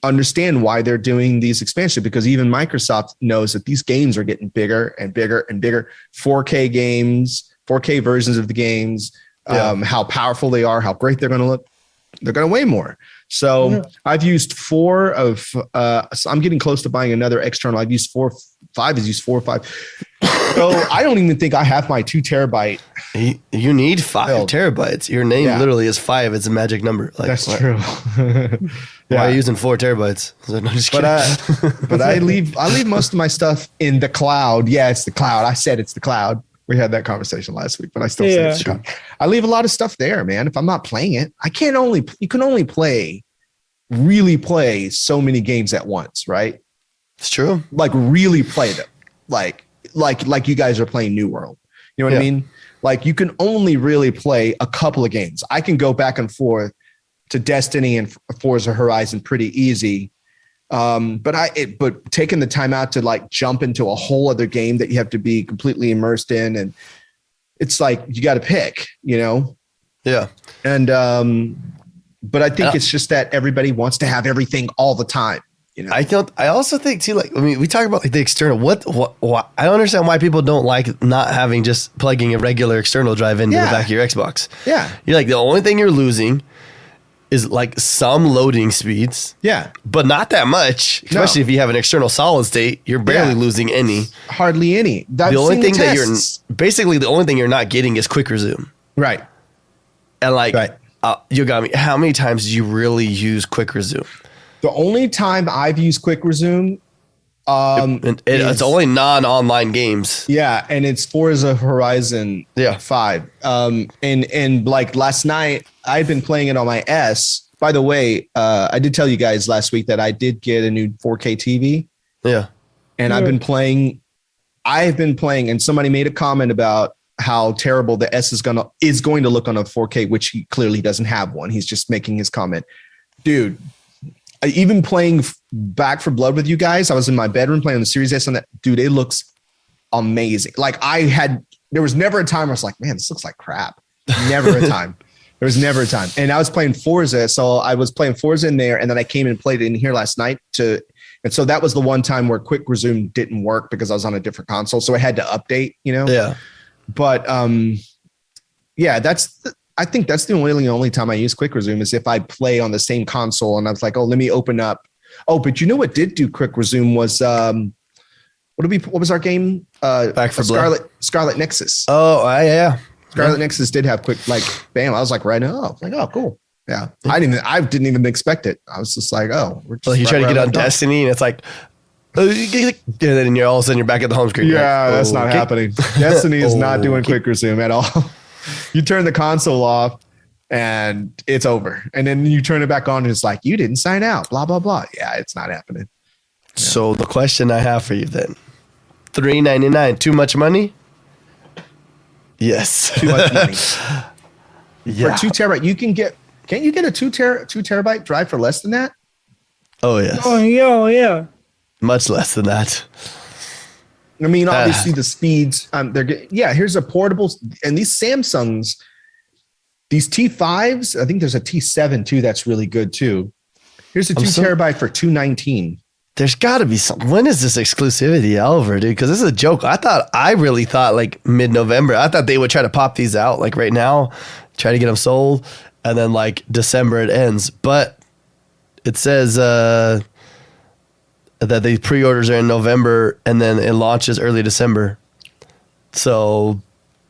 understand why they're doing these expansions, because even Microsoft knows that these games are getting bigger and bigger and bigger. 4K games, 4K versions of the games, how powerful they are, how great they're going to look. They're going to weigh more. So I've used 4 of, so I'm getting close to buying another external. I've used 4, 5 has used 4 or 5. So I don't even think I have my 2 terabyte. You need 5 terabytes. Your name literally is 5. It's a magic number. Like, that's true. Why are you using 4 terabytes? But I leave most of my stuff in the cloud. Yeah, it's the cloud. I said it's the cloud. We had that conversation last week, but I still say it's the cloud. I leave a lot of stuff there, man. If I'm not playing it, you can only really play so many games at once, right? It's true. Like really play them. Like you guys are playing New World. You know what I mean? Like you can only really play a couple of games. I can go back and forth to Destiny and Forza Horizon pretty easy. But taking the time out to like jump into a whole other game that you have to be completely immersed in, and it's like you got to pick, Yeah. And but I think it's just that everybody wants to have everything all the time. I also think too, like, I mean, we talk about like the external. What I don't understand why people don't like not having just plugging a regular external drive into the back of your Xbox. Yeah, you're like the only thing you're losing is like some loading speeds. Yeah, but not that much. Especially if you have an external solid state, you're barely losing any. Hardly any. The only thing that the only thing you're not getting is quick resume. Right. And like, Yogomi, how many times did you really use quick resume? The only time I've used quick resume, it's only non-online games. Yeah, and it's Forza Horizon 5. And like last night, I've been playing it on my S. By the way, I did tell you guys last week that I did get a new 4K TV. Yeah, and I've been playing, and somebody made a comment about how terrible the S is going to look on a 4K, which he clearly doesn't have one. He's just making his comment, dude. Even playing Back 4 Blood with you guys, I was in my bedroom playing on the Series S on that. Dude, it looks amazing. Like there was never a time where I was like, man, this looks like crap. Never a time. There was never a time. And I was playing Forza. So I was playing Forza in there. And then I came and played it in here last night and so that was the one time where quick resume didn't work because I was on a different console. So I had to update, Yeah. But I think that's the only time I use quick resume is if I play on the same console and I was like, oh, let me open up. Oh, but you know what did do quick resume was what was our game? Back 4 Blood. Scarlet Nexus. Oh, yeah. Scarlet Nexus did have quick, like, bam. I was like, right now. I was like, oh, cool. Yeah. I didn't even expect it. I was just like, oh, we're just you try to get on Destiny and it's like, and then all of a sudden you're back at the home screen. Yeah, that's not happening. Destiny is not doing quick resume at all. You turn the console off and it's over. And then you turn it back on and it's like, you didn't sign out, blah, blah, blah. Yeah, it's not happening. So the question I have for you then, $399, too much money? Yes. Too much money. Yeah. For 2 terabyte, can't you get a 2 terabyte drive for less than that? Oh, yes. Oh yeah. Much less than that. I mean, obviously the speeds, here's a portable, and these Samsungs, these T5s, I think there's a T7 too that's really good too. Here's a 2 terabyte for $219. There's got to be some. When is this exclusivity over, dude? Because this is a joke. I really thought like mid-November. I thought they would try to pop these out like right now, try to get them sold, and then like December it ends. But it says that the pre-orders are in November, and then it launches early December. So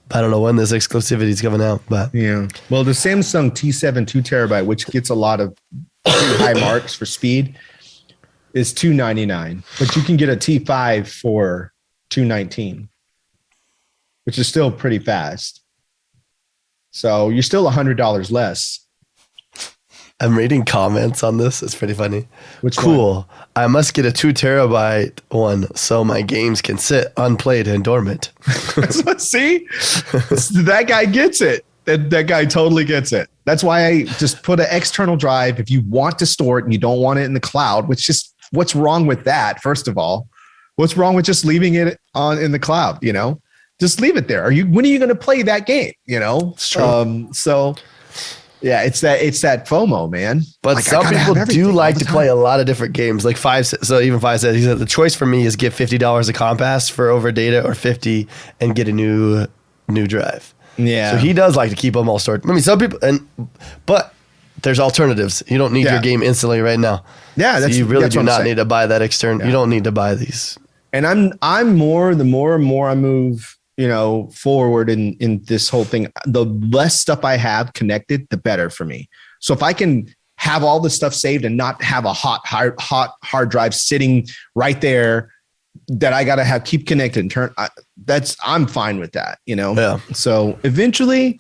I don't know when this exclusivity is coming out, but yeah. Well, the Samsung T7 2 terabyte, which gets a lot of pretty high marks for speed, is $299, but you can get a T5 for $219, which is still pretty fast. So you're still $100 less. I'm reading comments on this. It's pretty funny. Which cool. one? I must get a 2 terabyte one so my games can sit unplayed and dormant. See, that guy gets it. That guy totally gets it. That's why I just put an external drive. If you want to store it and you don't want it in the cloud, what's wrong with that? First of all, what's wrong with just leaving it in the cloud? Just leave it there. When are you going to play that game? It's true. So yeah, it's that FOMO, man. But like, some people do like to play a lot of different games. Like Five said, he said the choice for me is get $50 a Compass for over data or $50 and get a new drive. Yeah. So he does like to keep them all stored. I mean, some people, but there's alternatives. You don't need your game instantly right now. Yeah, so you really do not need to buy that external. Yeah. You don't need to buy these. And I'm the more and more I move, forward in this whole thing, the less stuff I have connected, the better for me. So if I can have all this stuff saved and not have a hot hard drive sitting right there that I got to keep connected and I'm fine with that, Yeah. So eventually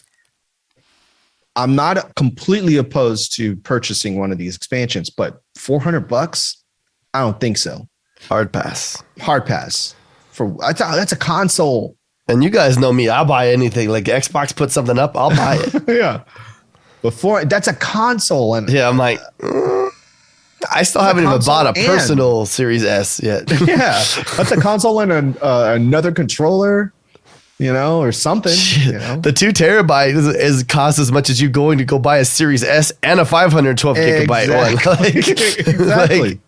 I'm not completely opposed to purchasing one of these expansions, but $400, I don't think so. Hard pass. That's a console. And you guys know me. I'll buy anything. Like Xbox puts something up, I'll buy it. Yeah. That's a console. And yeah, I'm like, I still haven't even bought a personal Series S yet. Yeah. That's a console and another controller, or something. The 2 terabyte is cost as much as you going to go buy a Series S and a 512 gigabyte one. Exactly.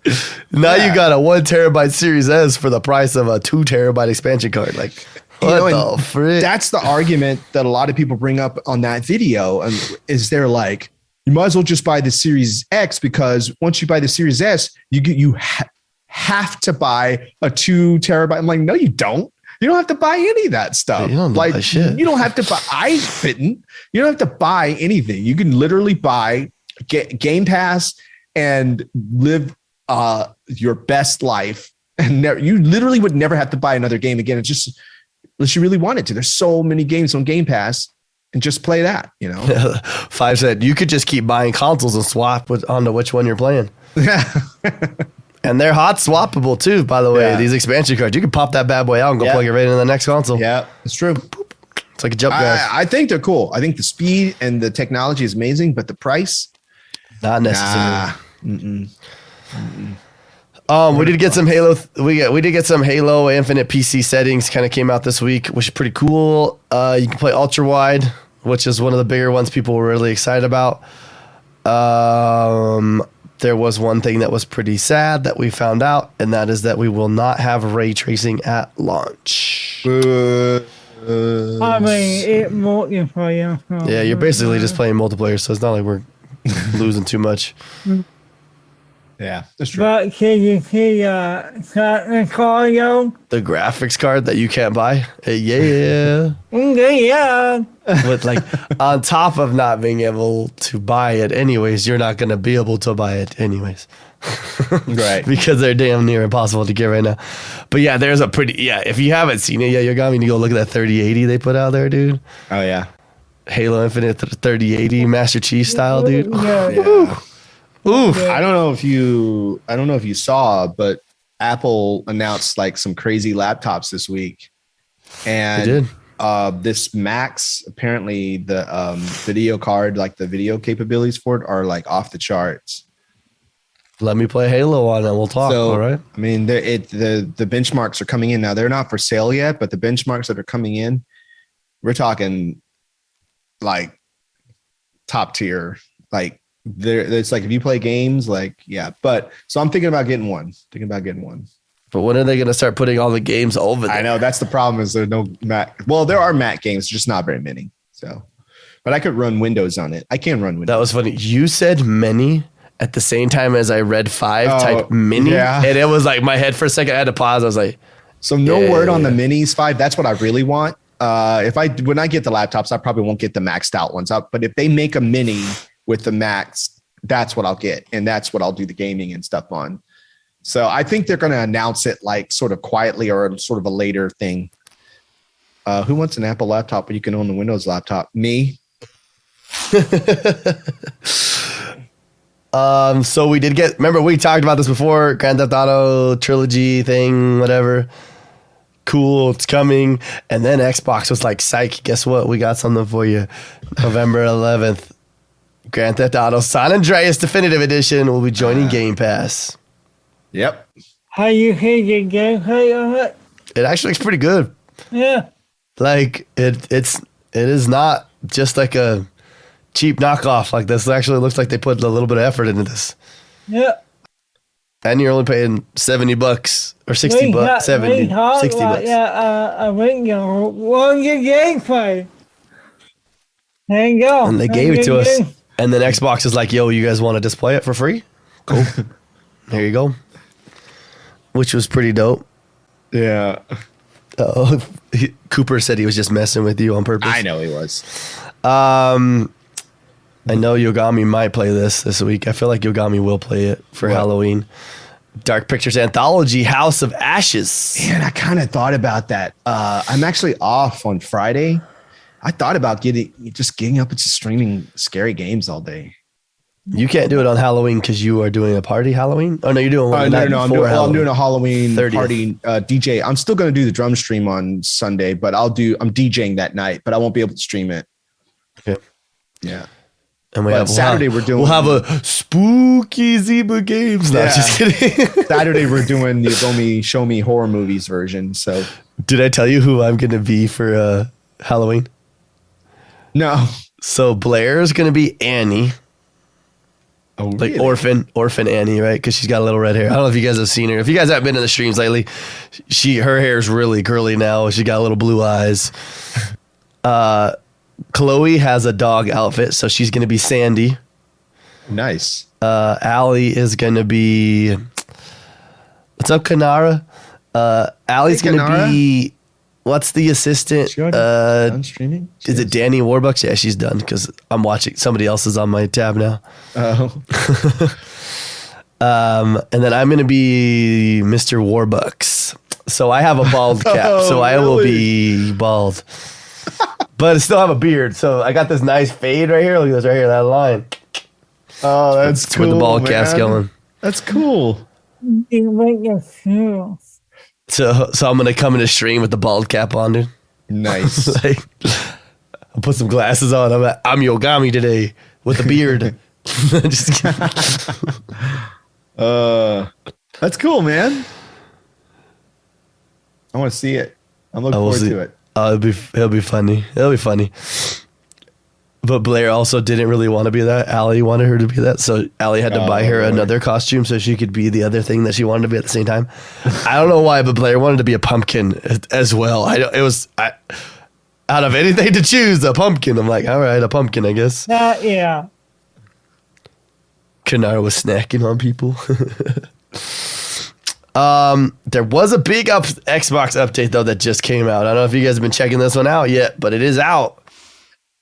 Now you got a 1 terabyte Series S for the price of a 2 terabyte expansion card. Like, what the frick? That's the argument that a lot of people bring up on that video. And is they're like, you might as well just buy the Series X, because once you buy the Series S, you have to buy a 2 terabyte. I'm like, no, you don't. You don't have to buy any of that stuff. You don't buy shit. You don't have to buy. I didn't. You don't have to buy anything. You can literally buy Game Pass and live your best life. And you literally would never have to buy another game again. It's just unless you really wanted to. There's so many games on Game Pass, and just play that. Five said you could just keep buying consoles and swap onto which one you're playing. Yeah. And they're hot swappable too, by the way. Yeah. These expansion cards, you can pop that bad boy out and go plug it right into the next console. Yeah, it's true. It's like a jump drive. I think they're cool. I think the speed and the technology is amazing, but the price, not necessary. We did get some Halo. We did get some Halo Infinite PC settings. Kind of came out this week, which is pretty cool. You can play ultra wide, which is one of the bigger ones people were really excited about. There was one thing that was pretty sad that we found out, and that is that we will not have ray tracing at launch. I mean, it multiplayer. Yeah, you're basically just playing multiplayer, so it's not like we're losing too much. Yeah, that's true. But can you see cardio? The graphics card that you can't buy? Yeah. Yeah. With like, on top of not being able to buy it anyways, you're not going to be able to buy it anyways. Right. Because they're damn near impossible to get right now. But yeah, there's a pretty, if you haven't seen it yet, Yogomi, you go look at that 3080 they put out there, dude. Oh, yeah. Halo Infinite 3080 Master Chief style, dude. Yeah. Yeah. Oof. I don't know if you saw, but Apple announced like some crazy laptops this week, and They did. This Max, apparently the video card, like the video capabilities for it, are like off the charts. Let me play Halo on it. We'll talk. So, all right. I mean, the benchmarks are coming in now. They're not for sale yet, but the benchmarks that are coming in, we're talking like top tier. Like it's like if you play games, like yeah. But so I'm thinking about getting one. But when are they going to start putting all the games over there? I know that's the problem. Is there no Mac? Well, there are Mac games, just not very many. So, but I could run Windows on it. I can run Windows. That was funny. You said many at the same time as I read 5 type mini. yeah. And it was like my head for a second. I had to pause. I was like, so no word on the minis 5. That's what I really want. When I get the laptops, I probably won't get the maxed out ones up. But if they make a mini with the max, that's what I'll get, and that's what I'll do the gaming and stuff on. So I think they're going to announce it like sort of quietly or sort of a later thing. Who wants an Apple laptop, but you can own the Windows laptop? Me. So we did remember we talked about this before, Grand Theft Auto trilogy thing, whatever. Cool, it's coming. And then Xbox was like, psych, guess what? We got something for you. November 11th. Grand Theft Auto San Andreas Definitive Edition will be joining Game Pass. Yep. How you hear the gameplay of it? It actually looks pretty good. Yeah. Like it is not just like a cheap knockoff. Like this actually looks like they put a little bit of effort into this. Yeah. And you're only paying $70 or 60 bucks, 70, 60 bucks. I think you want your gameplay. There you go. And they gave it to us. And then Xbox is like, yo, you guys want to display it for free? Cool. There you go. Which was pretty dope. Yeah. Cooper said he was just messing with you on purpose. I know he was. I know Yogami might play this week. I feel like Yogami will play it for Halloween. Dark Pictures Anthology, House of Ashes. Man, I kind of thought about that. I'm actually off on Friday. I thought about getting up and just streaming scary games all day. You can't do it on Halloween because you are doing a party Halloween? Oh, no, you're doing one. No, I'm doing a Halloween 30th. party. DJ. I'm still going to do the drum stream on Sunday, but I'm DJing that night, but I won't be able to stream it. Okay. Yeah. And Saturday we'll have a spooky Zyba games. No, just kidding. Saturday we're doing the Yogomi Show Me Horror Movies version. So did I tell you who I'm going to be for Halloween? No. So Blair's going to be Annie. Oh, like really? orphan Annie, right? Because she's got a little red hair. I don't know if you guys have seen her. If you guys haven't been in the streams lately, her hair is really curly now. She got little blue eyes. Chloe has a dog outfit, so she's gonna be Sandy. Nice. Allie is gonna be. What's up, Kanara? Allie's gonna be. What's the assistant? Done streaming? Is it Danny Warbucks? Yeah, she's done because I'm watching. Somebody else is on my tab now. Oh. And then I'm going to be Mr. Warbucks. So I have a bald cap. So I will be bald. But I still have a beard. So I got this nice fade right here. Look at this right here, that line. Oh, that's cool. With the bald cap's going. That's cool. You make your feel. So I'm going to come into stream with the bald cap on, dude. Nice. Like, I'll put some glasses on. I'm Yogami today with a beard. Just that's cool, man. I want to see it. I'm looking forward to it. It'll be funny. It'll be funny. But Blair also didn't really want to be that. Allie wanted her to be that. So Allie had to buy her another costume so she could be the other thing that she wanted to be at the same time. I don't know why, but Blair wanted to be a pumpkin as well. Out of anything to choose, a pumpkin. I'm like, all right, a pumpkin, I guess. Yeah. Kanara was snacking on people. There was a big Xbox update, though, that just came out. I don't know if you guys have been checking this one out yet, but it is out.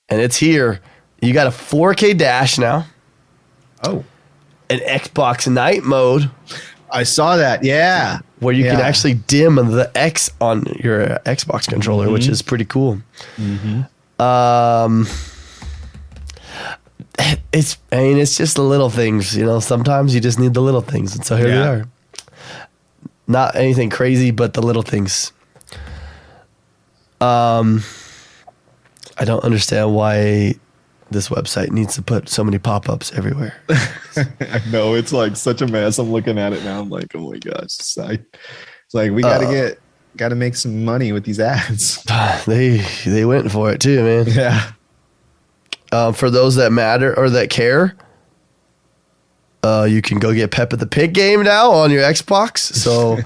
And it's here. You got a 4K dash now. Oh. An Xbox night mode. I saw that. Yeah. Where you can actually dim the X on your Xbox controller, which is pretty cool. It's just the little things, you know. Sometimes you just need the little things, and so here they are. Not anything crazy, but the little things. I don't understand why this website needs to put so many pop-ups everywhere. I know, it's like such a mess. I'm looking at it now. I'm like, oh my gosh. It's like we gotta make some money with these ads. They went for it too, man. Yeah. For those that matter or that care, you can go get Peppa the Pig game now on your Xbox. So,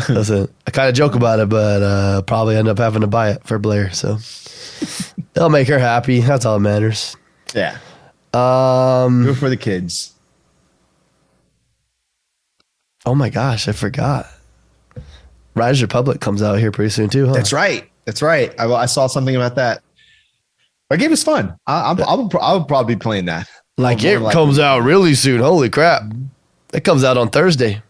listen, I kind of joke about it, but probably end up having to buy it for Blair. So, it'll make her happy. That's all that matters. Yeah. Do it for the kids. Oh my gosh, I forgot. Riders Republic comes out here pretty soon too, huh? That's right. I saw something about that. Our game is fun. I would probably be playing that. Like it comes out really soon. Holy crap. It comes out on Thursday.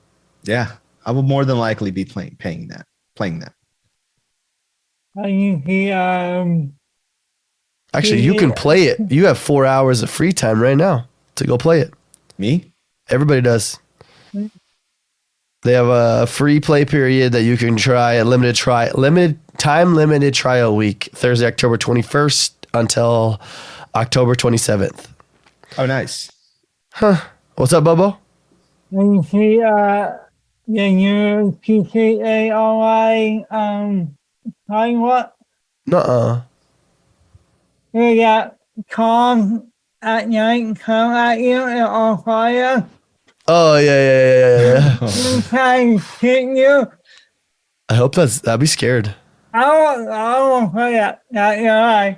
Yeah. I will more than likely be playing that. Actually, you can play it. You have 4 hours of free time right now to go play it. Me? Everybody does. They have a free play period that you can try, a limited trial week, Thursday, October 21st until October 27th. Oh, nice. Huh. What's up, Bobo? You see, the new PCA online, time what? Nuh-uh. You got calls at night come at you and on fire. Oh, yeah. You can hit you. I hope that'd be scared. I won't play that. Not your life.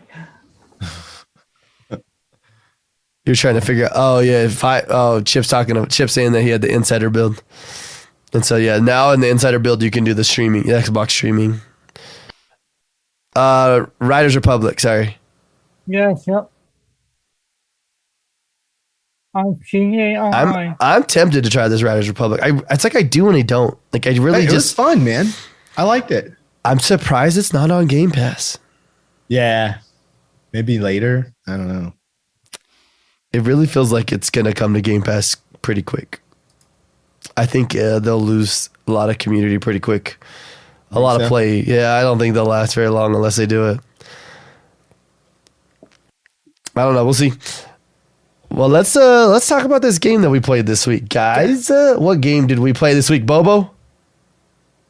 You're trying to figure out, Chip's saying that he had the insider build. And so, yeah, now in the insider build, you can do the streaming, the Xbox streaming. Riders Republic, sorry. Yes, yep. I'm tempted to try this Riders Republic. It's like I do and I don't. Like I really it was fun, man. I liked it. I'm surprised it's not on Game Pass. Yeah. Maybe later. I don't know. It really feels like it's gonna come to Game Pass pretty quick. I think they'll lose a lot of community pretty quick. A lot of play. Yeah, I don't think they'll last very long unless they do it. I don't know. We'll see. Well, let's talk about this game that we played this week, guys. What game did we play this week, Bobo?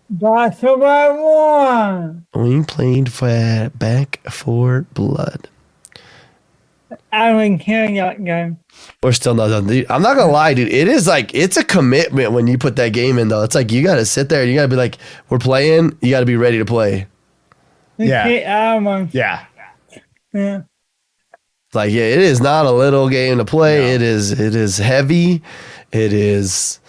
Basketball 1. We played for Back 4 Blood. I wouldn't carry that game. We're still not done. Dude, I'm not gonna lie, dude. It is like it's a commitment when you put that game in, though. It's like you gotta sit there and you gotta be like, we're playing. You gotta be ready to play. Yeah. Yeah. Like, yeah, it is not a little game to play. No. It is heavy. It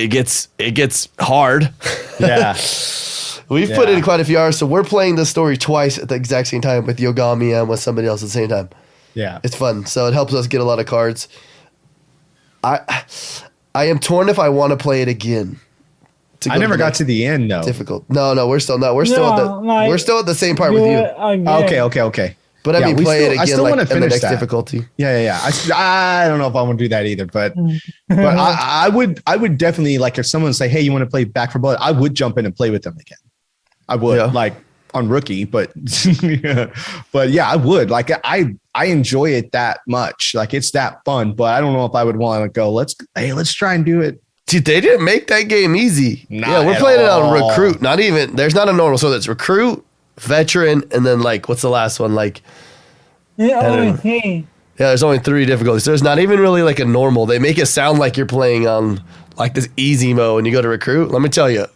gets hard. Yeah. We've put in quite a few hours, so we're playing the story twice at the exact same time with Yogami and with somebody else at the same time. Yeah. It's fun. So it helps us get a lot of cards. I am torn if I want to play it again. I never got to the end though. Difficult. No, we're still not. We're still at the same part with you. Okay. But I mean, play it again. I still want to in the finish next that. difficulty. Yeah. I don't know if I want to do that either, but I would definitely, like, if someone say, "Hey, you want to play Back 4 Blood?" I would jump in and play with them again. I would, like on rookie, but but yeah, I would. Like, I enjoy it that much. Like, it's that fun. But I don't know if I would want to go. Let's try and do it. Dude, they didn't make that game easy. We're playing it on recruit. Not even. There's not a normal. So that's recruit, veteran, and then like what's the last one? Like, there's only 3 difficulties. So there's not even really like a normal. They make it sound like you're playing on like this easy mode, and you go to recruit. Let me tell you.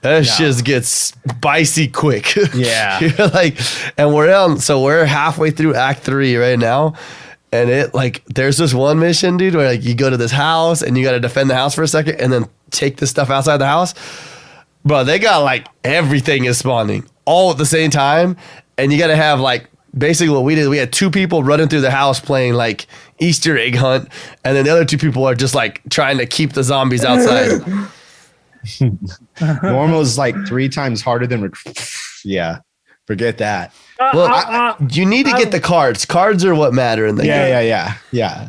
That shit gets spicy quick. Yeah. You're like, and we're halfway through Act 3 right now. And it like, there's this one mission, dude, where like you go to this house and you got to defend the house for a second and then take the stuff outside the house. Bro, they got like everything is spawning all at the same time. And you got to have like, basically what we did, we had 2 people running through the house playing like Easter egg hunt. And then the other 2 people are just like trying to keep the zombies outside. Normal is like 3 times harder than yeah. Forget that. Well, you need to get the cards. Cards are what matter in the game. Yeah.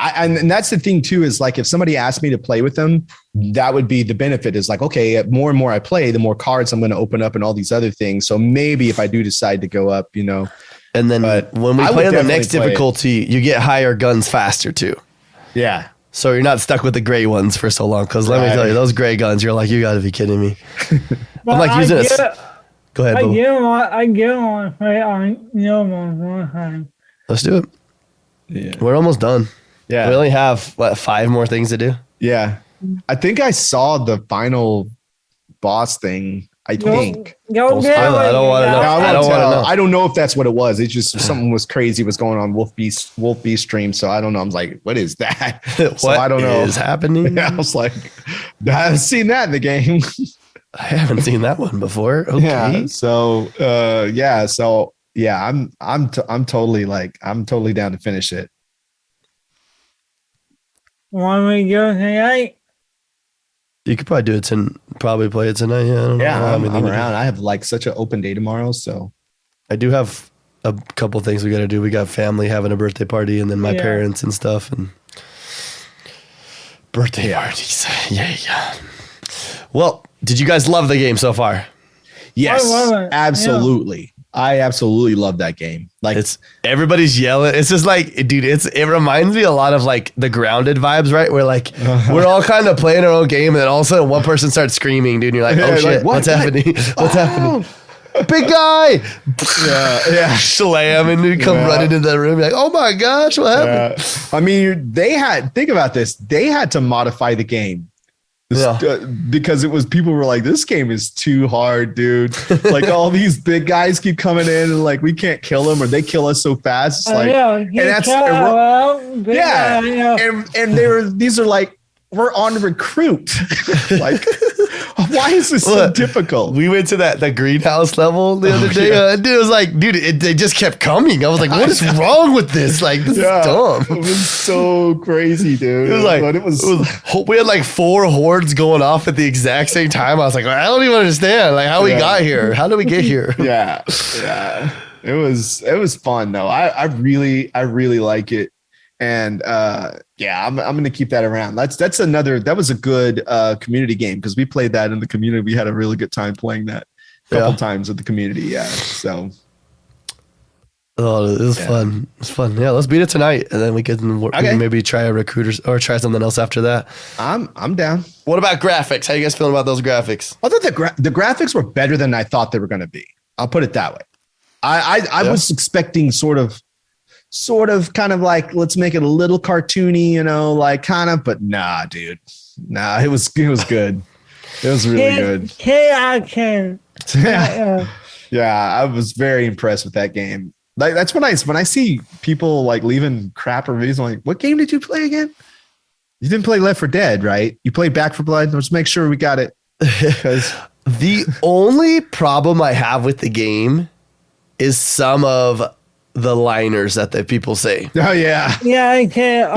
And that's the thing too, is like, if somebody asked me to play with them, that would be the benefit, is like, okay, more and more I play, the more cards I'm going to open up and all these other things. So maybe if I do decide to go up, And then when we play on the next difficulty, you get higher guns faster too. Yeah. So you're not stuck with the gray ones for so long. Cause let me tell you, those gray guns, you're like, you gotta be kidding me. I'm like using it. Go ahead, Boo. I get on to play on normal one time. Let's do it. Yeah. We're almost done. Yeah. We only have 5 more things to do. Yeah. I think I saw the final boss thing. I think. Don't spoil it. I don't want to know. I don't want to know. I don't know if that's what it was. It's just something was crazy was going on Wolf Beast stream. So I don't know. I'm like, what is that? So I don't know. What is happening? Yeah, I was like, I haven't seen that in the game. I haven't seen that one before. Okay. Yeah. So I'm totally down to finish it. Want me to go tonight? You could probably do it probably play it tonight. Yeah, I don't know. Yeah, I'm around. I have like such an open day tomorrow, so I do have a couple things we got to do. We got family having a birthday party, and then my parents and stuff, and birthday parties. Yeah. Well, did you guys love the game so far? Yes, I love it. absolutely. Yeah. I absolutely love that game. Like, it's everybody's yelling. It's just like, dude, it reminds me a lot of like the Grounded vibes, right? Where like we're all kind of playing our own game, and then all of a sudden one person starts screaming, dude. And you're like, oh shit, like, what's happening? What's happening? Big guy, yeah, slam, and you come running into the room. You're like, oh my gosh, what happened? I mean, think about this. They had to modify the game. Because it was, people were like, this game is too hard, dude. Like, all these big guys keep coming in, and like, we can't kill them, or they kill us so fast. It's like, these are like, we're on recruit. Like, why is this so difficult? We went to the greenhouse level the other day. Dude, it was like, they just kept coming. I was like, what is wrong with this? Like, this is dumb. It was so crazy, dude. It was like, we had like 4 hordes going off at the exact same time. I was like, I don't even understand like how we got here. How did we get here? Yeah. It was fun though. I really like it. And I'm gonna keep that around. That was a good community game, because we played that in the community. We had a really good time playing that a couple times with the community. Yeah. So it was fun. It's fun. Yeah, let's beat it tonight, and then we can maybe try a recruiters or try something else after that. I'm down. What about graphics? How you guys feeling about those graphics? I thought the graphics were better than I thought they were gonna be. I'll put it that way. I was expecting sort of kind of like, let's make it a little cartoony, like kind of, but nah, dude. Nah, it was good. It was really good. Yeah, I was very impressed with that game. Like, that's when I see people like leaving crap reviews. I'm like, what game did you play again? You didn't play Left 4 Dead, right? You played Back 4 Blood. Let's make sure we got it. The only problem I have with the game is some of the liners that the people say. Oh yeah. Yeah, I can't.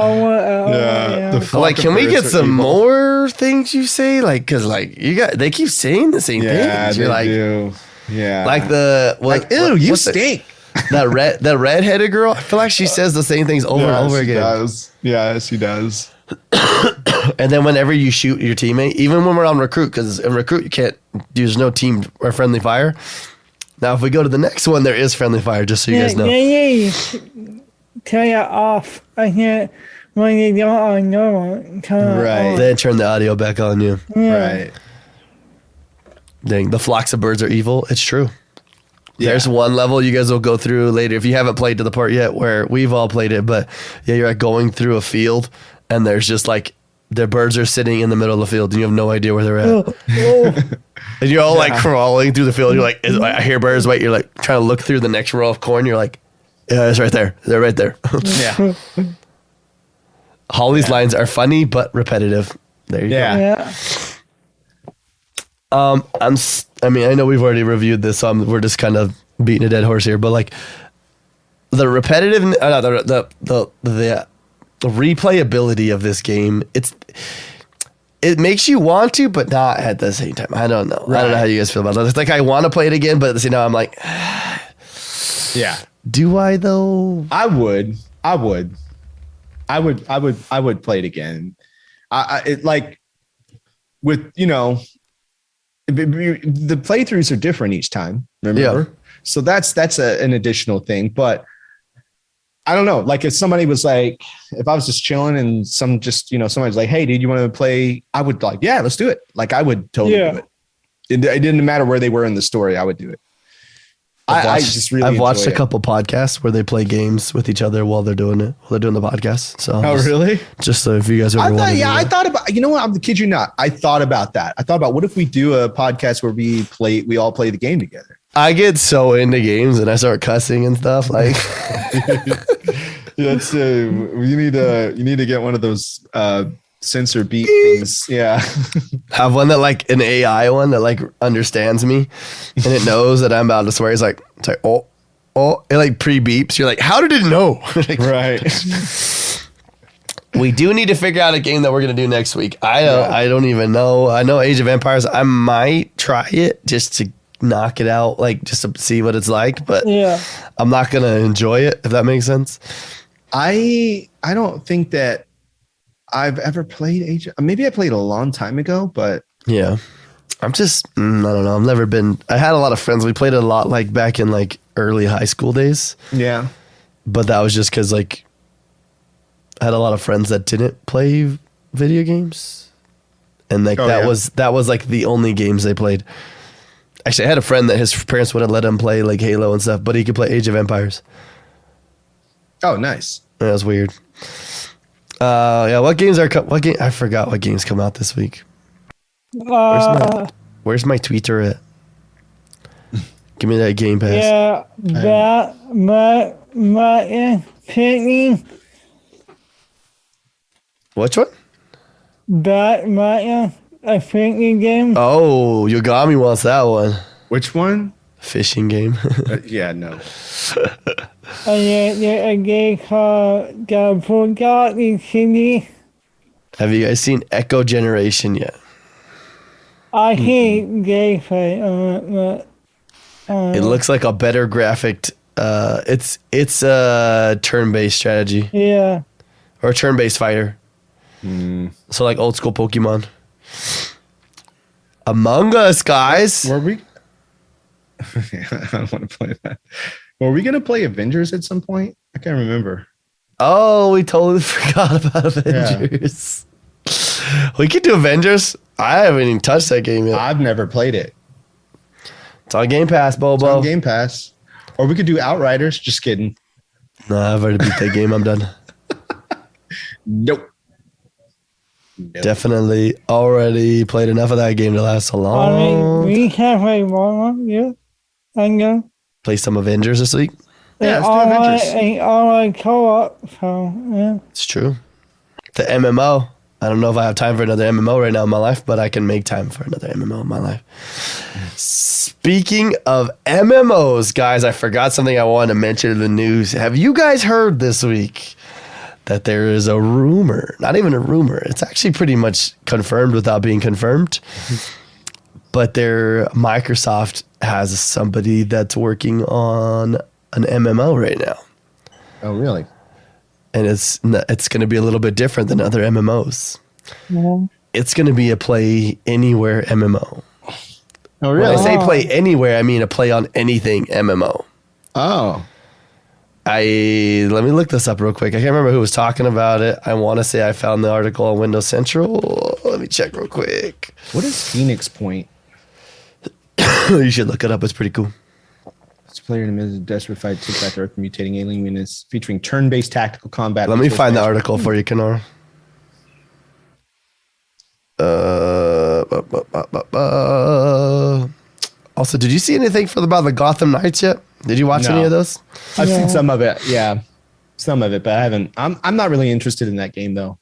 Like, can we get some more things you say? Like, cause like they keep saying the same things. You're like, do. Yeah. Like ew, you stink. That redheaded girl. I feel like she says the same things over and over again. Does. Yeah, she does. And then whenever you shoot your teammate, even when we're on recruit, because in recruit you can't. There's no team or friendly fire. Now, if we go to the next one, there is friendly fire, just so you guys know. Yeah, turn it off. I can't, when you don't on normal, turn it off. Then turn the audio back on you. Yeah. Right. Dang, the flocks of birds are evil. It's true. Yeah. There's one level you guys will go through later, if you haven't played to the part yet, where we've all played it, but yeah, you're like going through a field, and there's just like, the birds are sitting in the middle of the field, and you have no idea where they're at. And you're all like crawling through the field. You're like, I hear birds. Wait, you're like trying to look through the next row of corn. You're like, yeah, it's right there. They're right there. Yeah. Holly's lines are funny but repetitive. There you go. Yeah. I mean, I know we've already reviewed this, so we're just kind of beating a dead horse here. But like the repetitive, the replayability of this game, it makes you want to, but not at the same time. I don't know. Right. I don't know how you guys feel about that. It's like, I want to play it again, but at the same time, I'm like, yeah. Do I though? I would. I would play it again. It like with the playthroughs are different each time. Remember, so that's an additional thing. But I don't know. Like if somebody was like, if I was just chilling and somebody's like, hey, dude, you want to play? I would like, yeah, let's do it. Like I would totally do it. It didn't matter where they were in the story. I would do it. I've watched a couple podcasts where they play games with each other while they're doing it, while they're doing the podcast. So really? Just so if you guys ever want to I thought about, you know what? I'm the kid you not. I thought about that. I thought about what if we do a podcast where we all play the game together. I get so into games and I start cussing and stuff. Like that's you need to get one of those censor beat things. Yeah. Have one that like an AI one that like understands me and it knows that I'm about to swear. It's like oh, it like pre-beeps. You're like, how did it know? Like, right. We do need to figure out a game that we're going to do next week. I don't even know. I know Age of Empires. I might try it just to knock it out, like just to see what it's like, but I'm not going to enjoy it, if that makes sense. I don't think that I've ever played Age. Maybe I played a long time ago, but yeah, I'm just I don't know. I've never been. I had a lot of friends. We played it a lot, like back in like early high school days. Yeah, but that was just because like I had a lot of friends that didn't play video games, and like that was like the only games they played. Actually, I had a friend that his parents would have let him play like Halo and stuff, but he could play Age of Empires. Oh, nice. That was weird. What games are I forgot what games come out this week. Where's my tweeter at? Give me that Game Pass. Yeah, Batman. Which one? Batman, a thinking game. Oh, Yogomi wants that one. Which one? Fishing game. Yeah, no. And then a game called The Forgotten City. Have you guys seen Echo Generation yet? I hate gameplay on it, but It looks like a better graphic. It's a turn-based strategy. Yeah. Or a turn-based fighter. So like old school Pokemon. Among Us, guys. Were we? I don't want to play that. Were we gonna play Avengers at some point? I can't remember. Oh, we totally forgot about Avengers. We could do Avengers. I haven't even touched that game yet. I've never played it. It's on Game Pass, Bobo. It's on Game Pass. Or we could do Outriders. Just kidding. Nah, I've already beat that game. I'm done. Nope. Definitely already played enough of that game to last so long. I mean, we can play one, yeah. And go. Play some Avengers this week. Yeah, let's do Avengers. And online co-op, so yeah. It's true. The MMO. I don't know if I have time for another MMO right now in my life, but I can make time for another MMO in my life. Speaking of MMOs, guys, I forgot something I wanted to mention in the news. Have you guys heard this week that there is a rumor, not even a rumor, it's actually pretty much confirmed without being confirmed, but Microsoft has somebody that's working on an MMO right now. Oh, really? And it's going to be a little bit different than other MMOs. Yeah. It's going to be a play anywhere MMO. Oh, really? When I say play anywhere, I mean a play on anything MMO. Oh. Let me look this up real quick. I can't remember who was talking about it. I want to say I found the article on Windows Central. Let me check real quick. What is Phoenix Point? You should look it up. It's pretty cool. This player in the midst of a desperate fight took back Earth from mutating alien units, featuring turn-based tactical combat. Let me find the article for you, Kenora. Also, did you see anything about the Gotham Knights yet? Did you watch any of those? I've seen some of it. Yeah, some of it, but I haven't. I'm not really interested in that game though.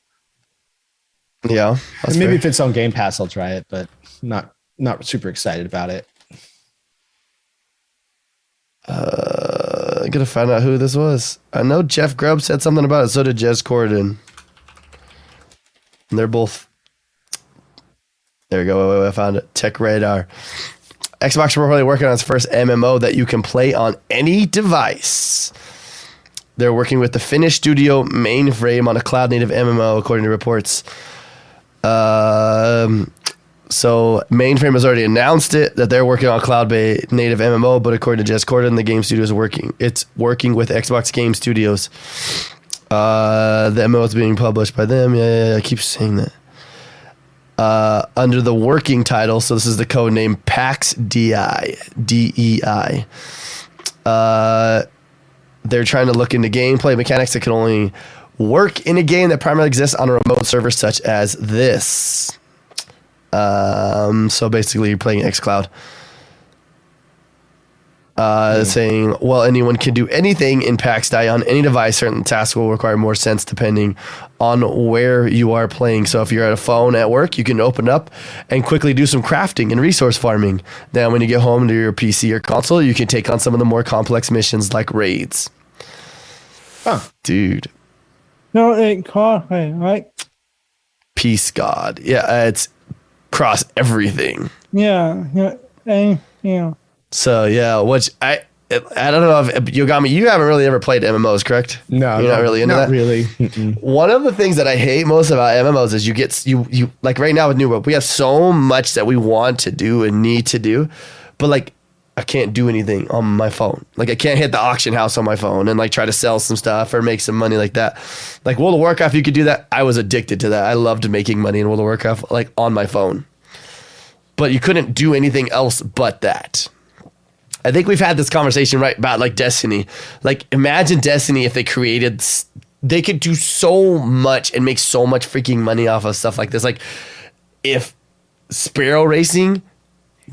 Yeah, maybe fair. if it's on Game Pass, I'll try it, but not super excited about it. I'm gonna find out who this was. I know Jeff Grubb said something about it. So did Jez Corden. And they're both. There we go. Wait, I found it. Tech Radar. Xbox are really working on its first MMO that you can play on any device. They're working with the Finnish studio Mainframe on a cloud-native MMO, according to reports. So Mainframe has already announced it that they're working on cloud-native MMO, but according to Jess Corden, the game studio is working. It's working with Xbox Game Studios. The MMO is being published by them. Yeah, I keep saying that. Under the working title, so this is the code name PAX DEI. They're trying to look into gameplay mechanics that can only work in a game that primarily exists on a remote server such as this. So basically you're playing xCloud. Saying, well, anyone can do anything in PAX DI on any device. Certain tasks will require more sense depending on where you are playing. So if you're at a phone at work, you can open up and quickly do some crafting and resource farming. Then when you get home to your PC or console, you can take on some of the more complex missions like raids. Huh. Dude. No, it coffee, right? Peace God. Yeah, it's across everything. Yeah, and So yeah, which I don't know if Yogomi, you haven't really ever played MMOs, correct? No, you're not really into that. Really. One of the things that I hate most about MMOs is you like right now with New World, we have so much that we want to do and need to do, but like I can't do anything on my phone. Like I can't hit the auction house on my phone and like try to sell some stuff or make some money like that. Like World of Warcraft, you could do that. I was addicted to that. I loved making money in World of Warcraft, like on my phone. But you couldn't do anything else but that. I think we've had this conversation right about like Destiny. Like imagine Destiny if they could do so much and make so much freaking money off of stuff like this. Like if Sparrow Racing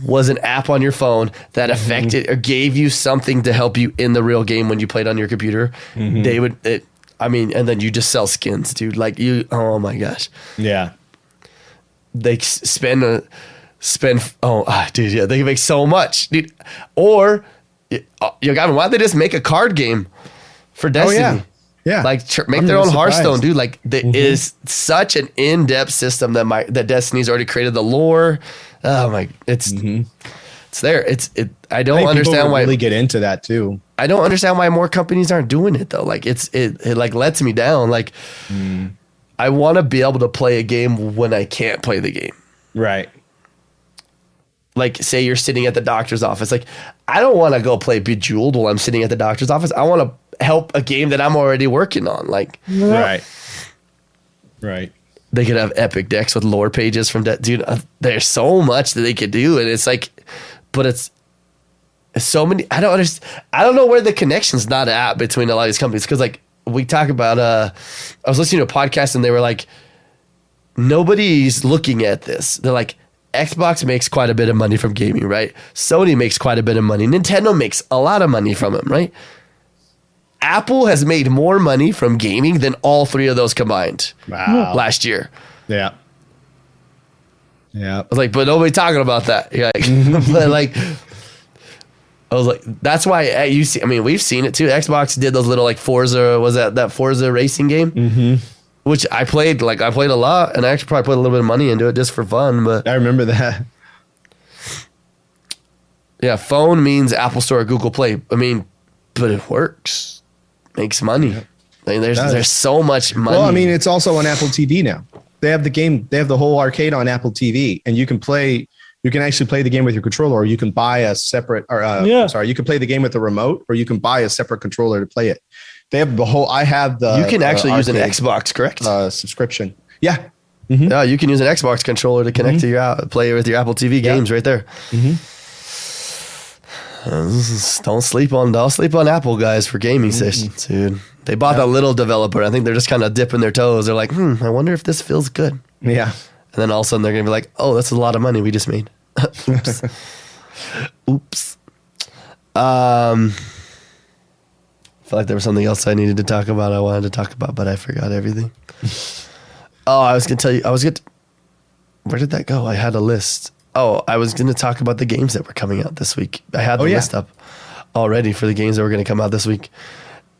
was an app on your phone that affected or gave you something to help you in the real game when you played on your computer, they would, and then you just sell skins, dude. Like oh my gosh. Yeah. They spend, dude, yeah, they can make so much, dude. Or, why don't they just make a card game for Destiny? Oh, yeah. Like make their own Hearthstone, dude. Like there is such an in-depth system that Destiny's already created the lore. Oh my, it's there. I don't understand why really get into that too. I don't understand why more companies aren't doing it though. Like it like lets me down. Like I want to be able to play a game when I can't play the game. Right. Like say you're sitting at the doctor's office. Like I don't want to go play Bejeweled while I'm sitting at the doctor's office. I want to help a game that I'm already working on. Like right. They could have epic decks with lore pages from that, dude. There's so much that they could do, and it's like, but it's so many. I don't understand. I don't know where the connection's not at between a lot of these companies because, like, we talk about. I was listening to a podcast, and they were like, nobody's looking at this. They're like, Xbox makes quite a bit of money from gaming, right? Sony makes quite a bit of money. Nintendo makes a lot of money from them, right? Apple has made more money from gaming than all three of those combined last year. Yeah. Yeah. I was like, but nobody talking about that. Like, but like, I was like, that's why we've seen it too. Xbox did those little like Forza, was that Forza racing game? Which I played a lot, and I actually probably put a little bit of money into it just for fun. But I remember that. Yeah, phone means Apple Store, Google Play. But it works. Makes money. There's so much money. Well, it's also on Apple TV now. They have the game. They have the whole arcade on Apple TV, and you can actually play the game with your controller, or you can buy a separate. You can play the game with the remote, or you can buy a separate controller to play it. They have the whole. I have the. You can actually use an Xbox, correct? Subscription. Yeah. Yeah, you can use an Xbox controller to connect to your play with your Apple TV games right there. Don't sleep on Apple guys for gaming sessions, dude. They bought that little developer. I think they're just kind of dipping their toes. They're like, I wonder if this feels good. Yeah. And then all of a sudden they're gonna be like, oh, that's a lot of money we just made. Oops. Oops. I feel like there was something else I needed to talk about. I wanted to talk about, but I forgot everything. I was gonna tell you. Where did that go? I had a list. I was going to talk about the games that were coming out this week. I had the list up already for the games that were going to come out this week.